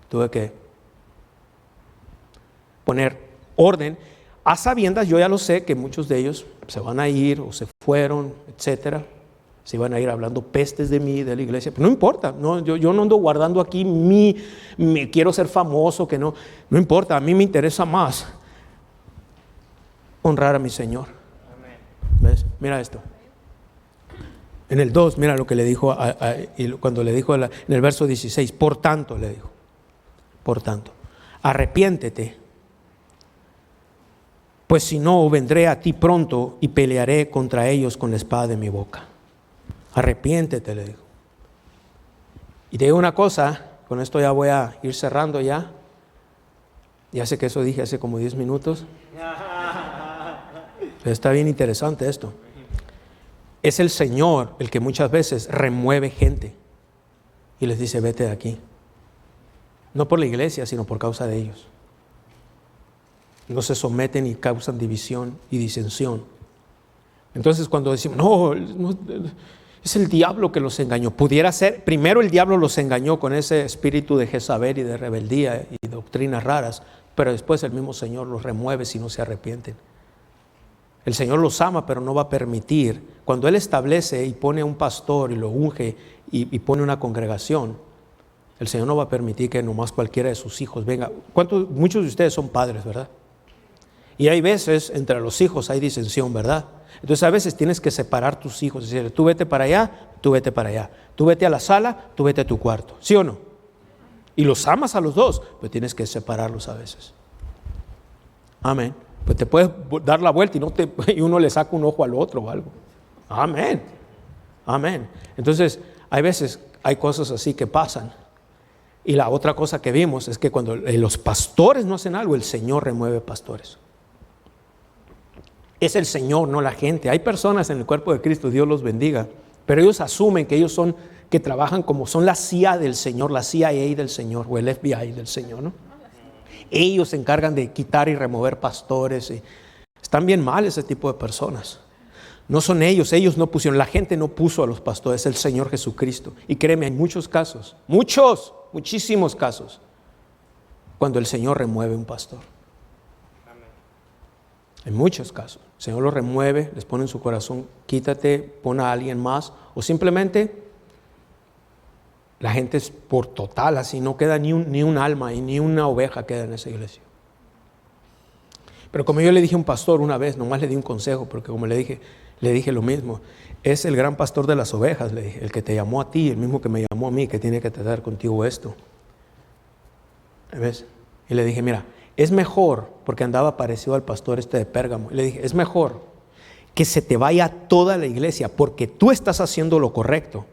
Tuve que poner orden. A sabiendas, yo ya lo sé, que muchos de ellos se van a ir o se fueron, etcétera. Se van a ir hablando pestes de mí, de la iglesia. Pero no importa, no, yo no ando guardando aquí quiero ser famoso, que no importa. A mí me interesa más honrar a mi Señor. ¿Ves? Mira esto. En el 2, mira lo que le dijo, cuando le dijo en el verso 16, por tanto, le dijo, por tanto, arrepiéntete, pues si no, vendré a ti pronto y pelearé contra ellos con la espada de mi boca. Arrepiéntete, le dijo. Y te digo una cosa, con esto ya voy a ir cerrando ya. Ya sé que eso dije hace como 10 minutos. Pero está bien interesante esto. Es el Señor el que muchas veces remueve gente y les dice, vete de aquí. No por la iglesia, sino por causa de ellos. No se someten y causan división y disensión. Entonces cuando decimos, no, es el diablo que los engañó. Pudiera ser, primero el diablo los engañó con ese espíritu de Jezabel y de rebeldía y doctrinas raras, pero después el mismo Señor los remueve si no se arrepienten. El Señor los ama, pero no va a permitir. Cuando Él establece y pone a un pastor y lo unge y pone una congregación, el Señor no va a permitir que nomás cualquiera de sus hijos venga. Muchos de ustedes son padres, ¿verdad? Y hay veces entre los hijos hay disensión, ¿verdad? Entonces a veces tienes que separar tus hijos, decir, tú vete para allá, tú vete para allá. Tú vete a la sala, tú vete a tu cuarto. ¿Sí o no? Y los amas a los dos, pero tienes que separarlos a veces. Amén. Pues te puedes dar la vuelta y uno le saca un ojo al otro o algo. Amén. Amén. Entonces, hay cosas así que pasan. Y la otra cosa que vimos es que cuando los pastores no hacen algo, el Señor remueve pastores. Es el Señor, no la gente. Hay personas en el cuerpo de Cristo, Dios los bendiga, pero ellos asumen que que trabajan como son la CIA del Señor, la CIA del Señor o el FBI del Señor, ¿no? Ellos se encargan de quitar y remover pastores. Están bien mal ese tipo de personas. No son ellos no pusieron, la gente no puso a los pastores, es el Señor Jesucristo. Y créeme, hay muchos casos, muchísimos casos, cuando el Señor remueve un pastor. En muchos casos, el Señor los remueve, les pone en su corazón, quítate, pon a alguien más, o simplemente la gente es por total, así no queda ni un alma y ni una oveja queda en esa iglesia. Pero como yo le dije a un pastor una vez, nomás le di un consejo, porque como le dije lo mismo, es el gran pastor de las ovejas, le dije, el que te llamó a ti, el mismo que me llamó a mí, que tiene que tratar contigo esto. ¿Ves? Y le dije, mira, es mejor, porque andaba parecido al pastor de Pérgamo, le dije, es mejor que se te vaya toda la iglesia, porque tú estás haciendo lo correcto.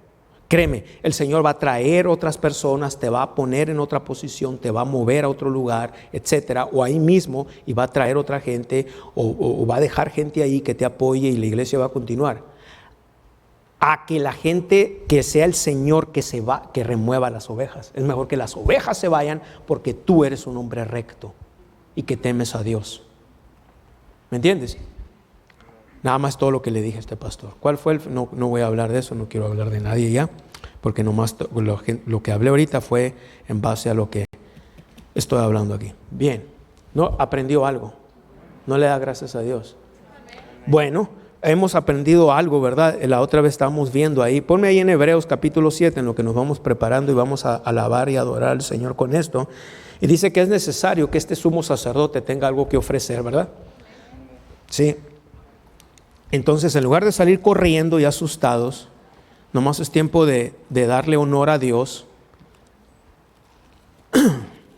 Créeme, el Señor va a traer otras personas, te va a poner en otra posición, te va a mover a otro lugar, etcétera, o ahí mismo, y va a traer otra gente, o va a dejar gente ahí que te apoye y la iglesia va a continuar. A que la gente, que sea el Señor que remueva las ovejas. Es mejor que las ovejas se vayan porque tú eres un hombre recto y que temes a Dios. ¿Me entiendes? Nada más todo lo que le dije a este pastor. ¿Cuál fue no voy a hablar de eso, no quiero hablar de nadie ya, porque nomás lo que hablé ahorita fue en base a lo que estoy hablando aquí. Bien, ¿no aprendió algo? ¿No le da gracias a Dios? Bueno, hemos aprendido algo, ¿verdad? La otra vez estábamos viendo ahí, ponme ahí en Hebreos capítulo 7, en lo que nos vamos preparando y vamos a alabar y adorar al Señor con esto. Y dice que es necesario que este sumo sacerdote tenga algo que ofrecer, ¿verdad? Sí. Entonces, en lugar de salir corriendo y asustados, nomás es tiempo de darle honor a Dios.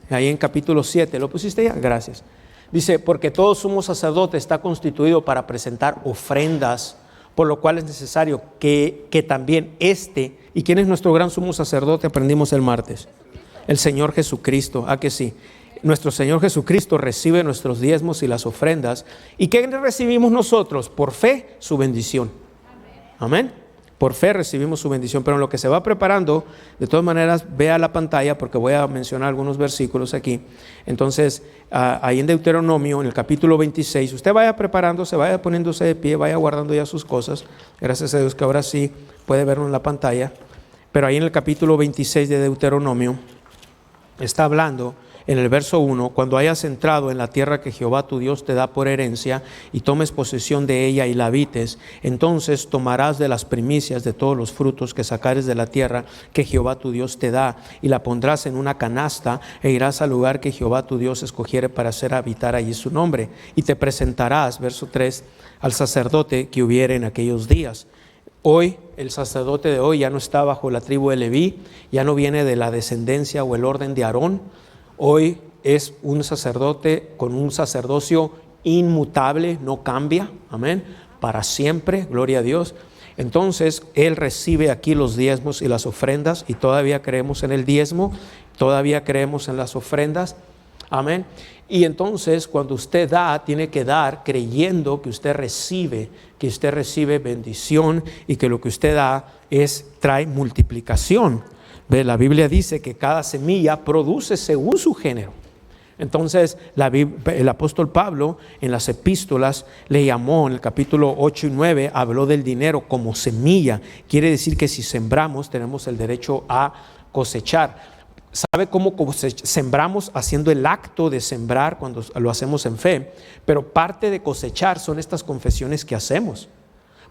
Ahí en capítulo 7, ¿lo pusiste ya? Gracias. Dice, porque todo sumo sacerdote está constituido para presentar ofrendas, por lo cual es necesario que también ¿y quién es nuestro gran sumo sacerdote? Aprendimos el martes. El Señor Jesucristo, ¿a que sí? Nuestro Señor Jesucristo recibe nuestros diezmos y las ofrendas. ¿Y qué recibimos nosotros? Por fe, su bendición. Amén. Por fe recibimos su bendición. Pero en lo que se va preparando, de todas maneras, vea la pantalla porque voy a mencionar algunos versículos aquí. Entonces, ahí en Deuteronomio, en el capítulo 26, usted vaya preparándose, vaya poniéndose de pie, vaya guardando ya sus cosas. Gracias a Dios que ahora sí puede verlo en la pantalla. Pero ahí en el capítulo 26 de Deuteronomio, está hablando en el verso 1, cuando hayas entrado en la tierra que Jehová tu Dios te da por herencia y tomes posesión de ella y la habites, entonces tomarás de las primicias de todos los frutos que sacares de la tierra que Jehová tu Dios te da y la pondrás en una canasta e irás al lugar que Jehová tu Dios escogiere para hacer habitar allí su nombre y te presentarás, verso 3, al sacerdote que hubiere en aquellos días. Hoy, el sacerdote de hoy ya no está bajo la tribu de Leví, ya no viene de la descendencia o el orden de Aarón. Hoy es un sacerdote con un sacerdocio inmutable, no cambia, amén, para siempre, gloria a Dios. Entonces, él recibe aquí los diezmos y las ofrendas y todavía creemos en el diezmo, todavía creemos en las ofrendas, amén. Y entonces, cuando usted da, tiene que dar creyendo que usted recibe bendición y que lo que usted da trae multiplicación. La Biblia dice que cada semilla produce según su género. Entonces el apóstol Pablo en las epístolas le llamó, en el capítulo 8 y 9, habló del dinero como semilla. Quiere decir que si sembramos tenemos el derecho a cosechar. ¿Sabe cómo sembramos? Haciendo el acto de sembrar cuando lo hacemos en fe. Pero parte de cosechar son estas confesiones que hacemos.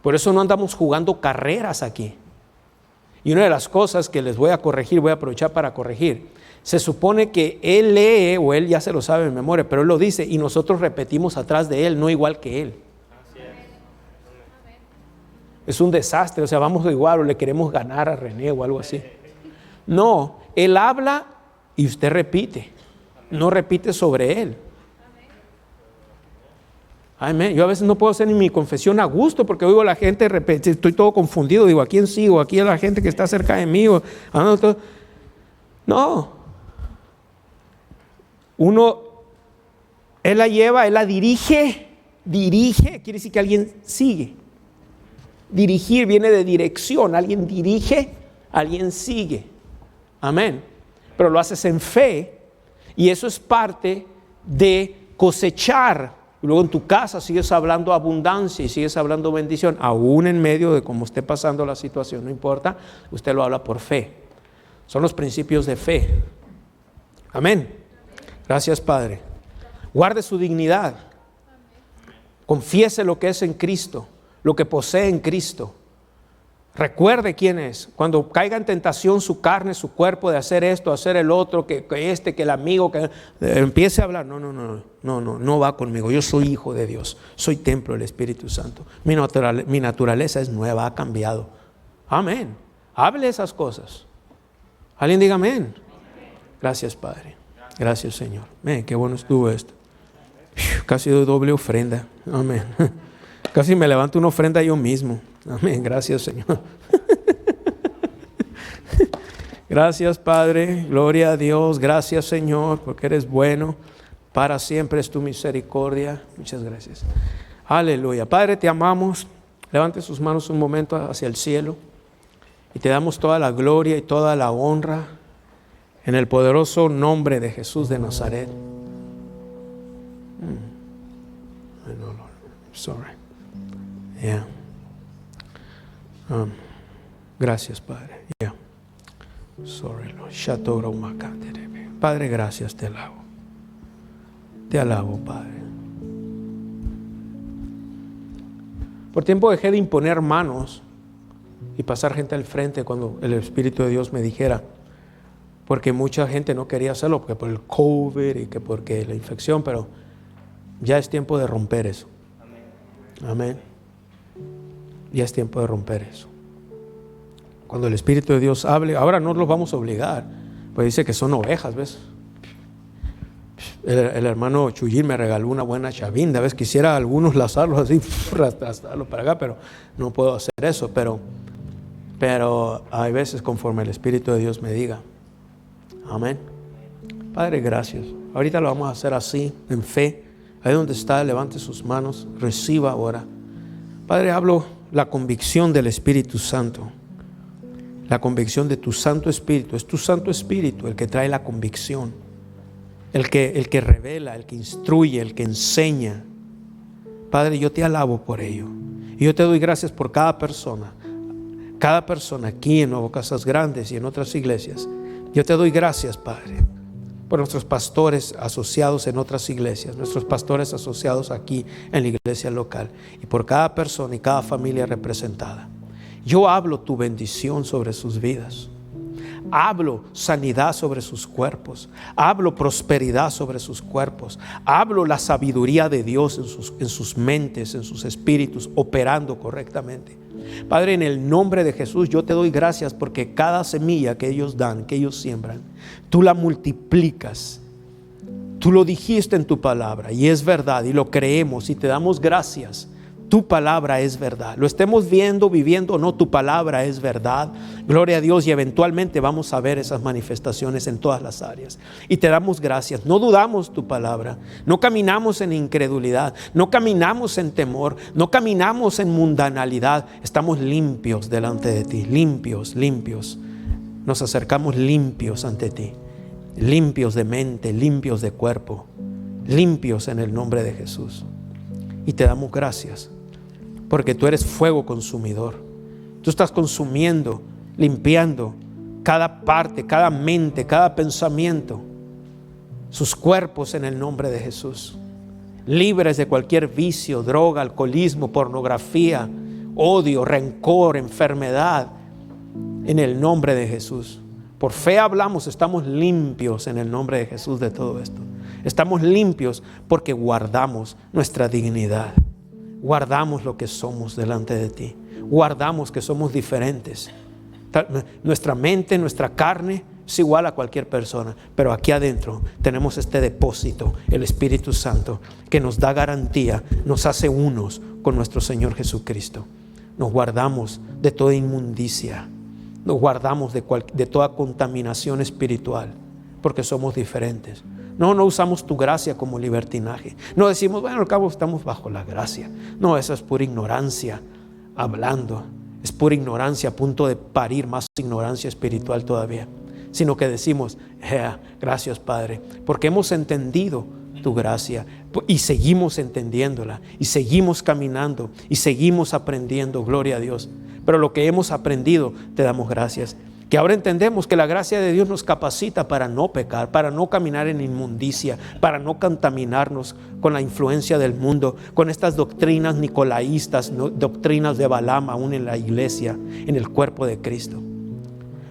Por eso no andamos jugando carreras aquí. Y una de las cosas que les voy a corregir, voy a aprovechar para corregir, se supone que él lee, o él ya se lo sabe en memoria, pero él lo dice y nosotros repetimos atrás de él, no igual que él. Es un desastre, o sea, vamos igual o le queremos ganar a René o algo así. No, él habla y usted repite, no repite sobre él. Amén. Yo a veces no puedo hacer ni mi confesión a gusto porque oigo a la gente, de repente estoy todo confundido, digo, ¿a quién sigo? Aquí a la gente que está cerca de mí. No. Él la lleva, él la dirige, quiere decir que alguien sigue. Dirigir viene de dirección, alguien dirige, alguien sigue. Amén. Pero lo haces en fe y eso es parte de cosechar. Y luego en tu casa sigues hablando abundancia y sigues hablando bendición, aún en medio de cómo esté pasando la situación, no importa, usted lo habla por fe. Son los principios de fe. Amén. Gracias, Padre. Guarde su dignidad. Confiese lo que es en Cristo, lo que posee en Cristo. Recuerde quién es. Cuando caiga en tentación su carne, su cuerpo de hacer esto, hacer el otro, que el amigo, que empiece a hablar. No va conmigo. Yo soy hijo de Dios. Soy templo del Espíritu Santo. Mi naturaleza es nueva, ha cambiado. Amén. Hable esas cosas. Alguien diga amén. Gracias, Padre. Gracias, Señor. Amén. Qué bueno estuvo esto. Casi doy doble ofrenda. Amén. Casi me levanto una ofrenda yo mismo. Amén. Gracias, Señor. Gracias, Padre. Gloria a Dios. Gracias, Señor, porque eres bueno. Para siempre es tu misericordia. Muchas gracias. Aleluya. Padre, te amamos. Levante sus manos un momento hacia el cielo. Y te damos toda la gloria y toda la honra en el poderoso nombre de Jesús de Nazaret. I know, Lord. Sorry. Yeah. Gracias, Padre. Yeah. Sorry, Lord. Padre, gracias, te alabo. Te alabo, Padre. Por tiempo dejé de imponer manos y pasar gente al frente cuando el Espíritu de Dios me dijera, porque mucha gente no quería hacerlo, porque por el COVID y que porque la infección, pero ya es tiempo de romper eso. Amén. Ya es tiempo de romper eso. Cuando el Espíritu de Dios hable, ahora no los vamos a obligar, pues dice que son ovejas, ¿ves? El hermano Chuyín me regaló una buena chavinda, ¿ves? Quisiera algunos lazarlos así, arrastrarlos para acá, pero no puedo hacer eso, pero hay veces conforme el Espíritu de Dios me diga. Amén. Padre, gracias. Ahorita lo vamos a hacer así, en fe. Ahí donde está, levante sus manos, reciba ahora. Padre, hablo la convicción del Espíritu Santo. La convicción de tu Santo Espíritu. Es tu Santo Espíritu el que trae la convicción. El que revela, el que instruye, el que enseña. Padre, yo te alabo por ello. Y yo te doy gracias por cada persona aquí en Nuevo Casas Grandes y en otras iglesias. Yo te doy gracias, Padre, por nuestros pastores asociados en otras iglesias, nuestros pastores asociados aquí en la iglesia local, y por cada persona y cada familia representada. Yo hablo tu bendición sobre sus vidas. Hablo sanidad sobre sus cuerpos. Hablo prosperidad sobre sus cuerpos. Hablo la sabiduría de Dios en sus mentes, en sus espíritus, operando correctamente. Padre, en el nombre de Jesús, yo te doy gracias porque cada semilla que ellos dan, que ellos siembran, tú la multiplicas. Tú lo dijiste en tu palabra y es verdad y lo creemos y te damos gracias. Tu palabra es verdad. Lo estemos viendo, viviendo o no, tu palabra es verdad. Gloria a Dios, y eventualmente vamos a ver esas manifestaciones en todas las áreas. Y te damos gracias. No dudamos tu palabra. No caminamos en incredulidad. No caminamos en temor. No caminamos en mundanalidad. Estamos limpios delante de ti. Limpios, limpios. Nos acercamos limpios ante ti. Limpios de mente, limpios de cuerpo. Limpios en el nombre de Jesús. Y te damos gracias. Porque tú eres fuego consumidor. Tú estás consumiendo, limpiando cada parte, cada mente, cada pensamiento. Sus cuerpos en el nombre de Jesús. Libres de cualquier vicio, droga, alcoholismo, pornografía, odio, rencor, enfermedad. En el nombre de Jesús. Por fe hablamos, estamos limpios en el nombre de Jesús de todo esto. Estamos limpios porque guardamos nuestra dignidad. Guardamos lo que somos delante de ti. Guardamos que somos diferentes. Nuestra mente, nuestra carne es igual a cualquier persona, pero aquí adentro tenemos este depósito, el Espíritu Santo, que nos da garantía, nos hace unos con nuestro Señor Jesucristo. Nos guardamos de toda inmundicia, nos guardamos de toda contaminación espiritual, porque somos diferentes. No usamos tu gracia como libertinaje. No decimos, bueno, al cabo estamos bajo la gracia. No, eso es pura ignorancia hablando. Es pura ignorancia a punto de parir más ignorancia espiritual todavía. Sino que decimos, gracias Padre, porque hemos entendido tu gracia y seguimos entendiéndola y seguimos caminando y seguimos aprendiendo, gloria a Dios. Pero lo que hemos aprendido, te damos gracias. Que ahora entendemos que la gracia de Dios nos capacita para no pecar, para no caminar en inmundicia, para no contaminarnos con la influencia del mundo, con estas doctrinas nicolaístas, doctrinas de Balaam aún en la iglesia, en el cuerpo de Cristo.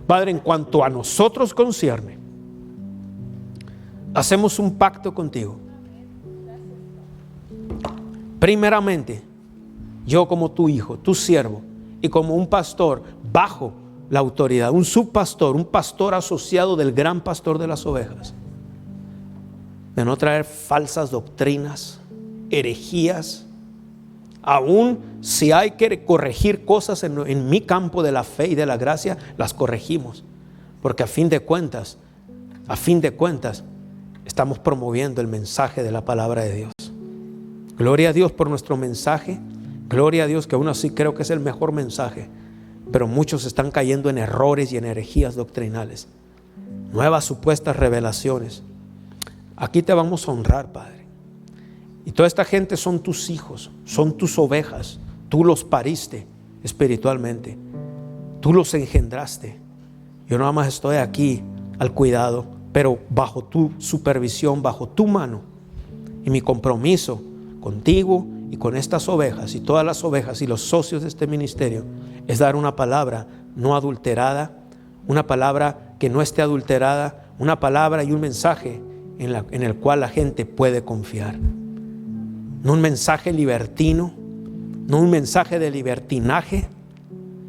Padre, en cuanto a nosotros concierne, hacemos un pacto contigo. Primeramente, yo como tu hijo, tu siervo, y como un pastor bajo la autoridad, un subpastor, un pastor asociado del gran pastor de las ovejas, de no traer falsas doctrinas, herejías. Aún si hay que corregir cosas en mi campo de la fe y de la gracia, las corregimos, porque a fin de cuentas, estamos promoviendo el mensaje de la palabra de Dios. Gloria a Dios por nuestro mensaje. Gloria a Dios, que aún así creo que es el mejor mensaje. Pero muchos están cayendo en errores y en herejías doctrinales. Nuevas supuestas revelaciones. Aquí te vamos a honrar, Padre. Y toda esta gente son tus hijos, son tus ovejas. Tú los pariste espiritualmente. Tú los engendraste. Yo nada más estoy aquí al cuidado, pero bajo tu supervisión, bajo tu mano. Y mi compromiso contigo y con estas ovejas y todas las ovejas y los socios de este ministerio es dar una palabra no adulterada, una palabra que no esté adulterada, una palabra y un mensaje en el cual la gente puede confiar. No un mensaje libertino, no un mensaje de libertinaje,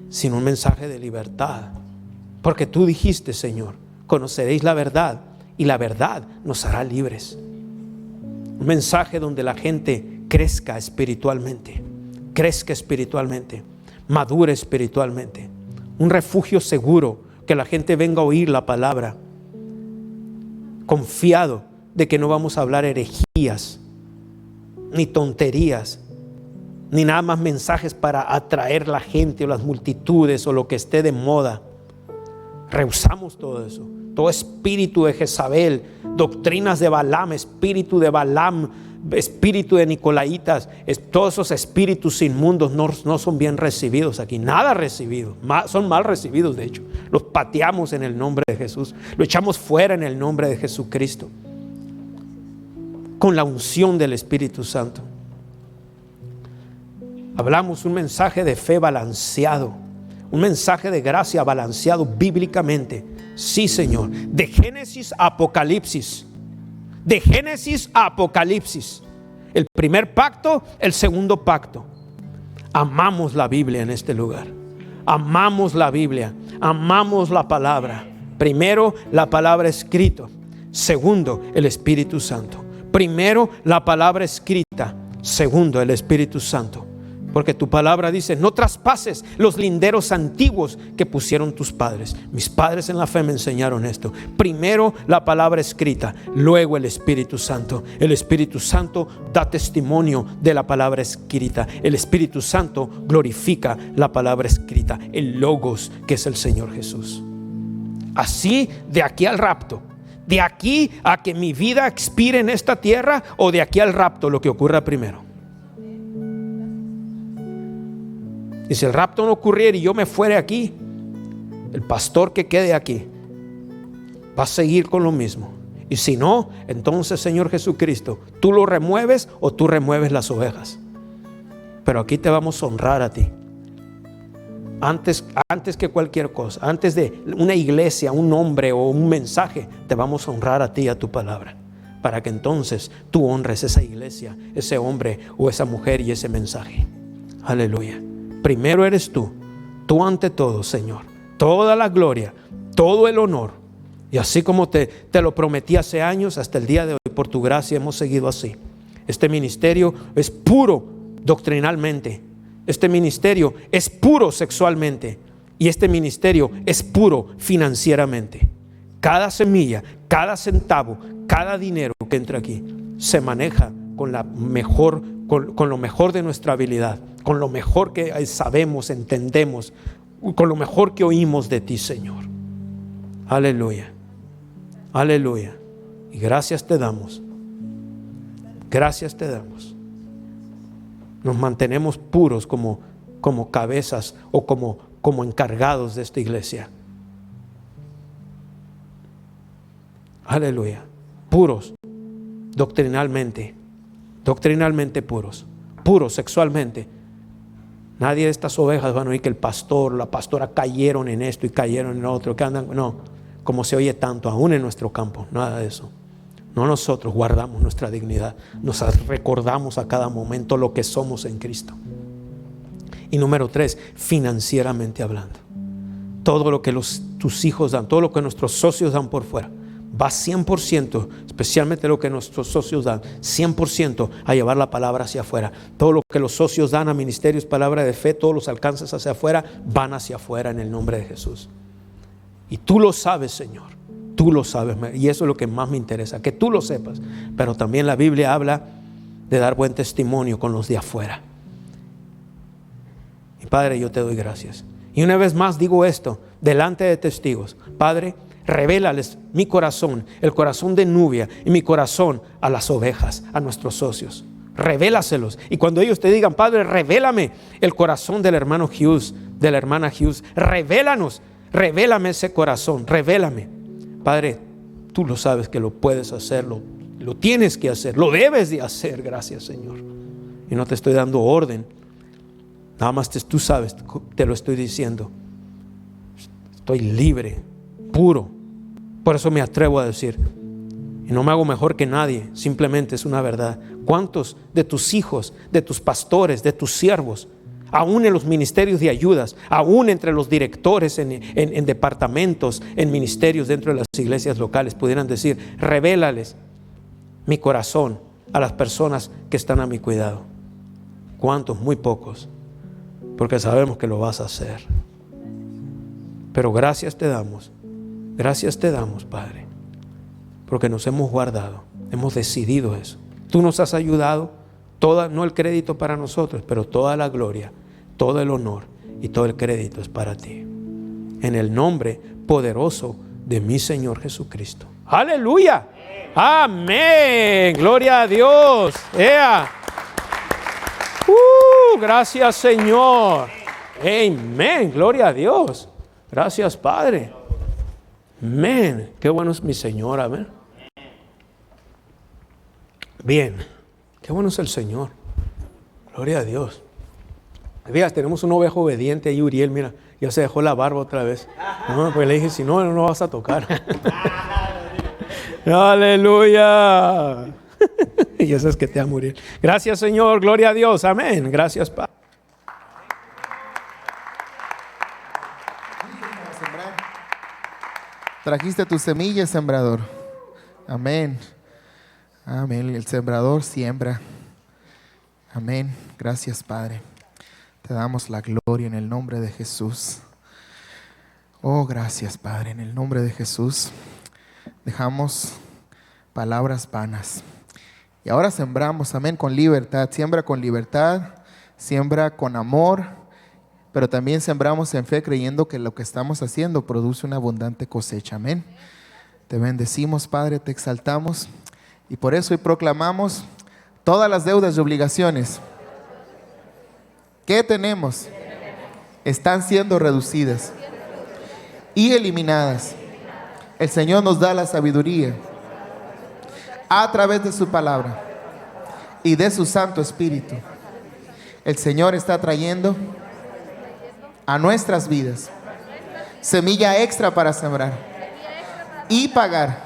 sino un mensaje de libertad. Porque tú dijiste, Señor, conoceréis la verdad y la verdad nos hará libres. Un mensaje donde la gente crezca espiritualmente, madure espiritualmente. Un refugio seguro, que la gente venga a oír la palabra, confiado de que no vamos a hablar herejías, ni tonterías, ni nada más mensajes para atraer la gente o las multitudes o lo que esté de moda. Rehusamos todo eso. Todo espíritu de Jezabel, doctrinas de Balaam, espíritu de Balaam, espíritu de Nicolaitas, todos esos espíritus inmundos no son bien recibidos aquí. Nada recibidos, son mal recibidos de hecho. Los pateamos en el nombre de Jesús, lo echamos fuera en el nombre de Jesucristo, con la unción del Espíritu Santo. Hablamos un mensaje de fe balanceado, un mensaje de gracia balanceado bíblicamente. Sí, Señor, de Génesis a Apocalipsis. De Génesis a Apocalipsis. El primer pacto, el segundo pacto. Amamos la Biblia en este lugar. Amamos la Biblia. Amamos la palabra. Primero, la palabra escrita. Segundo, el Espíritu Santo. Primero, la palabra escrita. Segundo, el Espíritu Santo. Porque tu palabra dice: no traspases los linderos antiguos que pusieron tus padres. Mis padres en la fe me enseñaron esto. Primero la palabra escrita, luego el Espíritu Santo. El Espíritu Santo da testimonio de la palabra escrita. El Espíritu Santo glorifica la palabra escrita, el Logos, que es el Señor Jesús. Así, de aquí al rapto, de aquí a que mi vida expire en esta tierra, o de aquí al rapto, lo que ocurra primero. Y si el rapto no ocurriera y yo me fuere aquí, el pastor que quede aquí va a seguir con lo mismo. Y si no, entonces, Señor Jesucristo, tú lo remueves o tú remueves las ovejas. Pero aquí te vamos a honrar a ti. Antes que cualquier cosa, antes de una iglesia, un nombre o un mensaje, te vamos a honrar a ti y a tu palabra. Para que entonces tú honres esa iglesia, ese hombre o esa mujer y ese mensaje. Aleluya. Primero eres tú ante todo, Señor. Toda la gloria, todo el honor. Y así como te lo prometí hace años, hasta el día de hoy, por tu gracia hemos seguido así. Este ministerio es puro doctrinalmente. Este ministerio es puro sexualmente. Y este ministerio es puro financieramente. Cada semilla, cada centavo, cada dinero que entra aquí se maneja con lo mejor de nuestra habilidad, con lo mejor que sabemos, entendemos, con lo mejor que oímos de ti, Señor. Aleluya, aleluya. Y gracias te damos Gracias te damos. Nos mantenemos puros como cabezas o como encargados de esta iglesia. Aleluya. Puros doctrinalmente puros, puros sexualmente. Nadie de estas ovejas van a oír que el pastor, la pastora cayeron en esto y cayeron en otro, que andan, no, como se oye tanto aún en nuestro campo, nada de eso. No, nosotros guardamos nuestra dignidad, nos recordamos a cada momento lo que somos en Cristo. Y número 3, financieramente hablando, todo lo que tus hijos dan, todo lo que nuestros socios dan por fuera, va 100%, especialmente lo que nuestros socios dan, 100% a llevar la palabra hacia afuera. Todo lo que los socios dan a ministerios, palabra de fe, todos los alcances hacia afuera, van hacia afuera en el nombre de Jesús. Y tú lo sabes, Señor, tú lo sabes, y eso es lo que más me interesa, que tú lo sepas. Pero también la Biblia habla de dar buen testimonio con los de afuera. Y Padre, yo te doy gracias. Y una vez más digo esto, delante de testigos, Padre, revélales mi corazón, el corazón de Nubia y mi corazón a las ovejas, a nuestros socios. Revélaselos. Y cuando ellos te digan, Padre, revélame el corazón del hermano Hughes, de la hermana Hughes, revélame ese corazón, revélame. Padre, tú lo sabes que lo puedes hacer, lo tienes que hacer, lo debes de hacer. Gracias, Señor. Y no te estoy dando orden, nada más tú sabes, te lo estoy diciendo. Estoy libre, puro. Por eso me atrevo a decir, y no me hago mejor que nadie, simplemente es una verdad. ¿Cuántos de tus hijos, de tus pastores, de tus siervos, aún en los ministerios de ayudas, aún entre los directores en departamentos, en ministerios dentro de las iglesias locales, pudieran decir, revélales mi corazón a las personas que están a mi cuidado? ¿Cuántos? Muy pocos, porque sabemos que lo vas a hacer. Pero gracias te damos, Padre, porque nos hemos guardado, hemos decidido eso. Tú nos has ayudado, no el crédito para nosotros, pero toda la gloria, todo el honor y todo el crédito es para ti. En el nombre poderoso de mi Señor Jesucristo. ¡Aleluya! ¡Amén! ¡Gloria a Dios! ¡Ea! Gracias, Señor. ¡Amén! ¡Gloria a Dios! Gracias, Padre. Amén. Qué bueno es mi Señor. Amén. Bien. Qué bueno es el Señor. Gloria a Dios. Fíjate, tenemos un ovejo obediente ahí, Uriel. Mira, ya se dejó la barba otra vez. No, pues le dije, si no, no vas a tocar. Aleluya. Y eso es que te amo, Uriel. Gracias, Señor. Gloria a Dios. Amén. Gracias, Padre. Trajiste tu semilla, sembrador. Amén. Amén. El sembrador siembra. Amén. Gracias, Padre. Te damos la gloria en el nombre de Jesús. Oh, gracias, Padre. En el nombre de Jesús dejamos palabras vanas. Y ahora sembramos, amén, con libertad. Siembra con libertad, siembra con amor. Pero también sembramos en fe creyendo que lo que estamos haciendo produce una abundante cosecha. Amén. Te bendecimos, Padre, te exaltamos. Y por eso hoy proclamamos todas las deudas y obligaciones que tenemos están siendo reducidas y eliminadas. El Señor nos da la sabiduría a través de su palabra y de su Santo Espíritu. El Señor está trayendo a nuestras vidas semilla extra para sembrar y pagar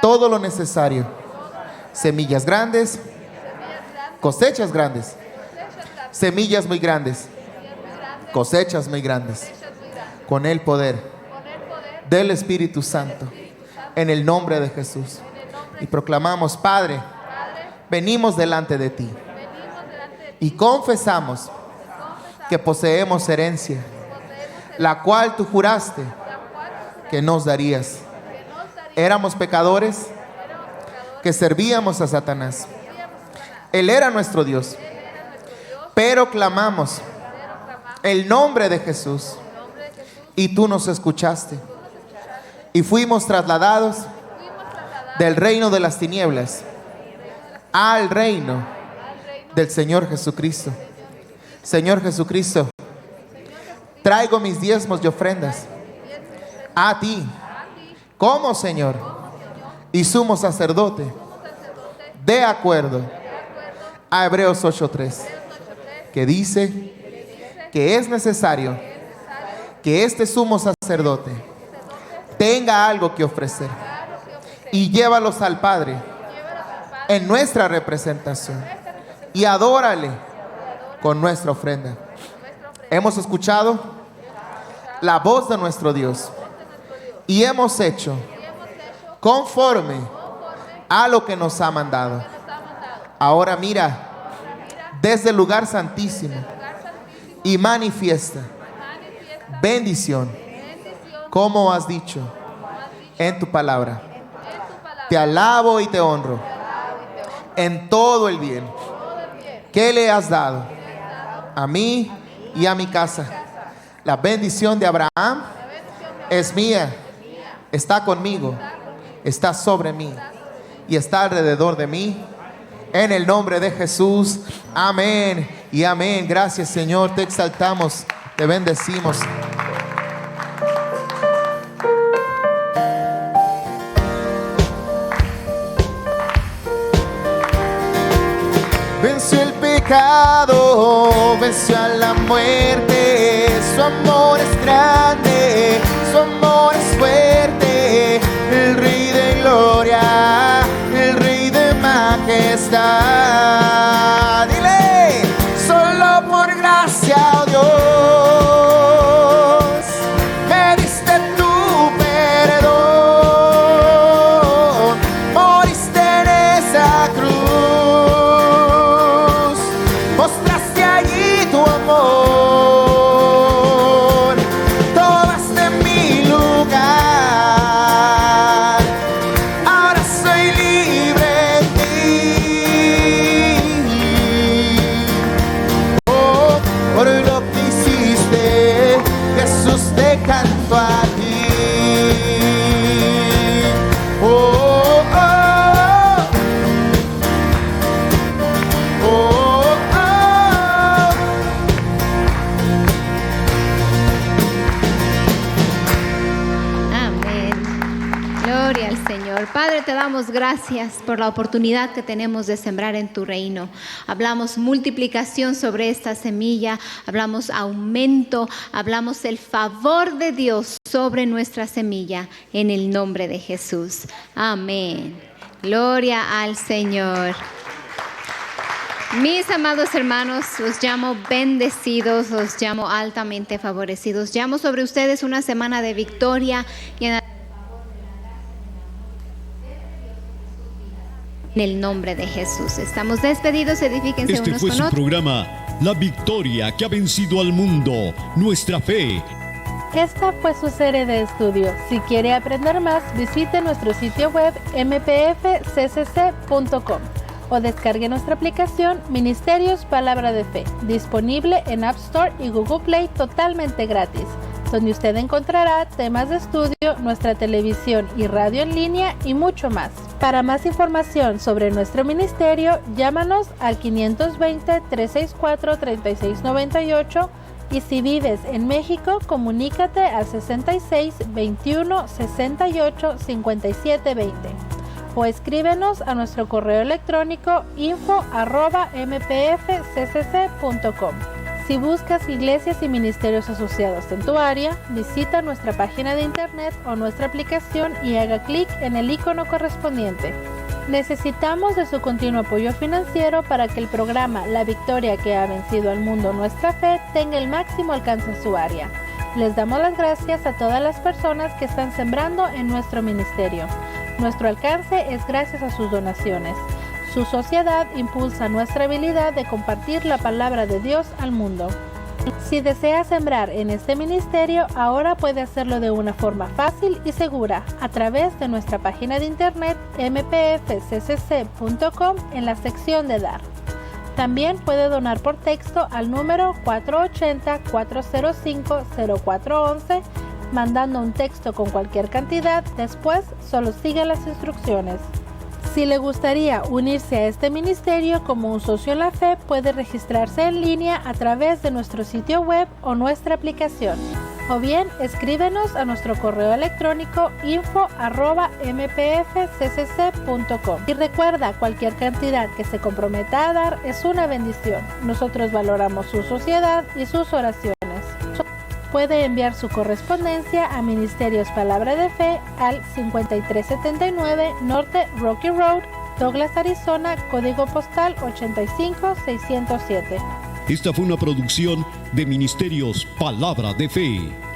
todo lo necesario. Semillas grandes, cosechas grandes, semillas muy grandes, cosechas muy grandes, con el poder del Espíritu Santo, en el nombre de Jesús. Y proclamamos, Padre, venimos delante de ti y confesamos que poseemos herencia, la cual tú juraste que nos darías. Éramos pecadores que servíamos a Satanás. Él era nuestro Dios, pero clamamos el nombre de Jesús y tú nos escuchaste y fuimos trasladados del reino de las tinieblas al reino del Señor Jesucristo. Señor Jesucristo, traigo mis diezmos y ofrendas a ti como Señor y sumo sacerdote, de acuerdo a Hebreos 8:3, que dice que es necesario que este sumo sacerdote tenga algo que ofrecer y llévalos al Padre en nuestra representación y adórale con nuestra ofrenda. Hemos escuchado la voz de nuestro Dios y hemos hecho conforme a lo que nos ha mandado. Ahora mira desde el lugar santísimo y manifiesta bendición, como has dicho en tu palabra. Te alabo y te honro en todo el bien que le has dado a mí y a mi casa. La bendición de Abraham es mía, está conmigo, está sobre mí y está alrededor de mí. En el nombre de Jesús, amén y amén. Gracias, Señor, te exaltamos, te bendecimos. Venció el pecado, venció a la muerte. Su amor es grande, su amor es fuerte. El Rey de gloria, el Rey de majestad. Dile, solo por gracia, oh Dios, me diste tu perdón. Moriste en esa cruz, mostraste allí tu amor, tomaste mi lugar. Ahora soy libre en ti. Oh, por lo que hiciste, Jesús, te canto a ti. Oh, oh, oh, oh, oh. Amén. Gloria al Señor. Padre, te damos gracias por la oportunidad que tenemos de sembrar en tu reino. Hablamos multiplicación sobre esta semilla, hablamos aumento, hablamos el favor de Dios sobre nuestra semilla en el nombre de Jesús. Amén. Gloria al Señor. Mis amados hermanos, os llamo bendecidos, os llamo altamente favorecidos. Llamo sobre ustedes una semana de victoria y en el nombre de Jesús. Estamos despedidos, edifíquense Este unos fue con su otros. programa, La Victoria que ha vencido al mundo, nuestra fe. Esta fue su serie de estudio. Si quiere aprender más, visite nuestro sitio web mpfccc.com o descargue nuestra aplicación Ministerios Palabra de Fe, disponible en App Store y Google Play totalmente gratis, donde usted encontrará temas de estudio, nuestra televisión y radio en línea y mucho más. Para más información sobre nuestro ministerio, llámanos al 520-364-3698 y si vives en México, comunícate al 66 21 68 57 20 o escríbenos a nuestro correo electrónico info@mpfccc.com. Si buscas iglesias y ministerios asociados en tu área, visita nuestra página de internet o nuestra aplicación y haga clic en el icono correspondiente. Necesitamos de su continuo apoyo financiero para que el programa La Victoria que ha vencido al mundo, nuestra fe, tenga el máximo alcance en su área. Les damos las gracias a todas las personas que están sembrando en nuestro ministerio. Nuestro alcance es gracias a sus donaciones. Su sociedad impulsa nuestra habilidad de compartir la palabra de Dios al mundo. Si desea sembrar en este ministerio, ahora puede hacerlo de una forma fácil y segura a través de nuestra página de internet mpfccc.com en la sección de Dar. También puede donar por texto al número 480-405-0411, mandando un texto con cualquier cantidad. Después, solo siga las instrucciones. Si le gustaría unirse a este ministerio como un socio en la fe, puede registrarse en línea a través de nuestro sitio web o nuestra aplicación. O bien, escríbenos a nuestro correo electrónico info@mpfccc.com. Y recuerda, cualquier cantidad que se comprometa a dar es una bendición. Nosotros valoramos su sociedad y sus oraciones. Puede enviar su correspondencia a Ministerios Palabra de Fe al 5379 Norte Rocky Road, Douglas, Arizona, código postal 85607. Esta fue una producción de Ministerios Palabra de Fe.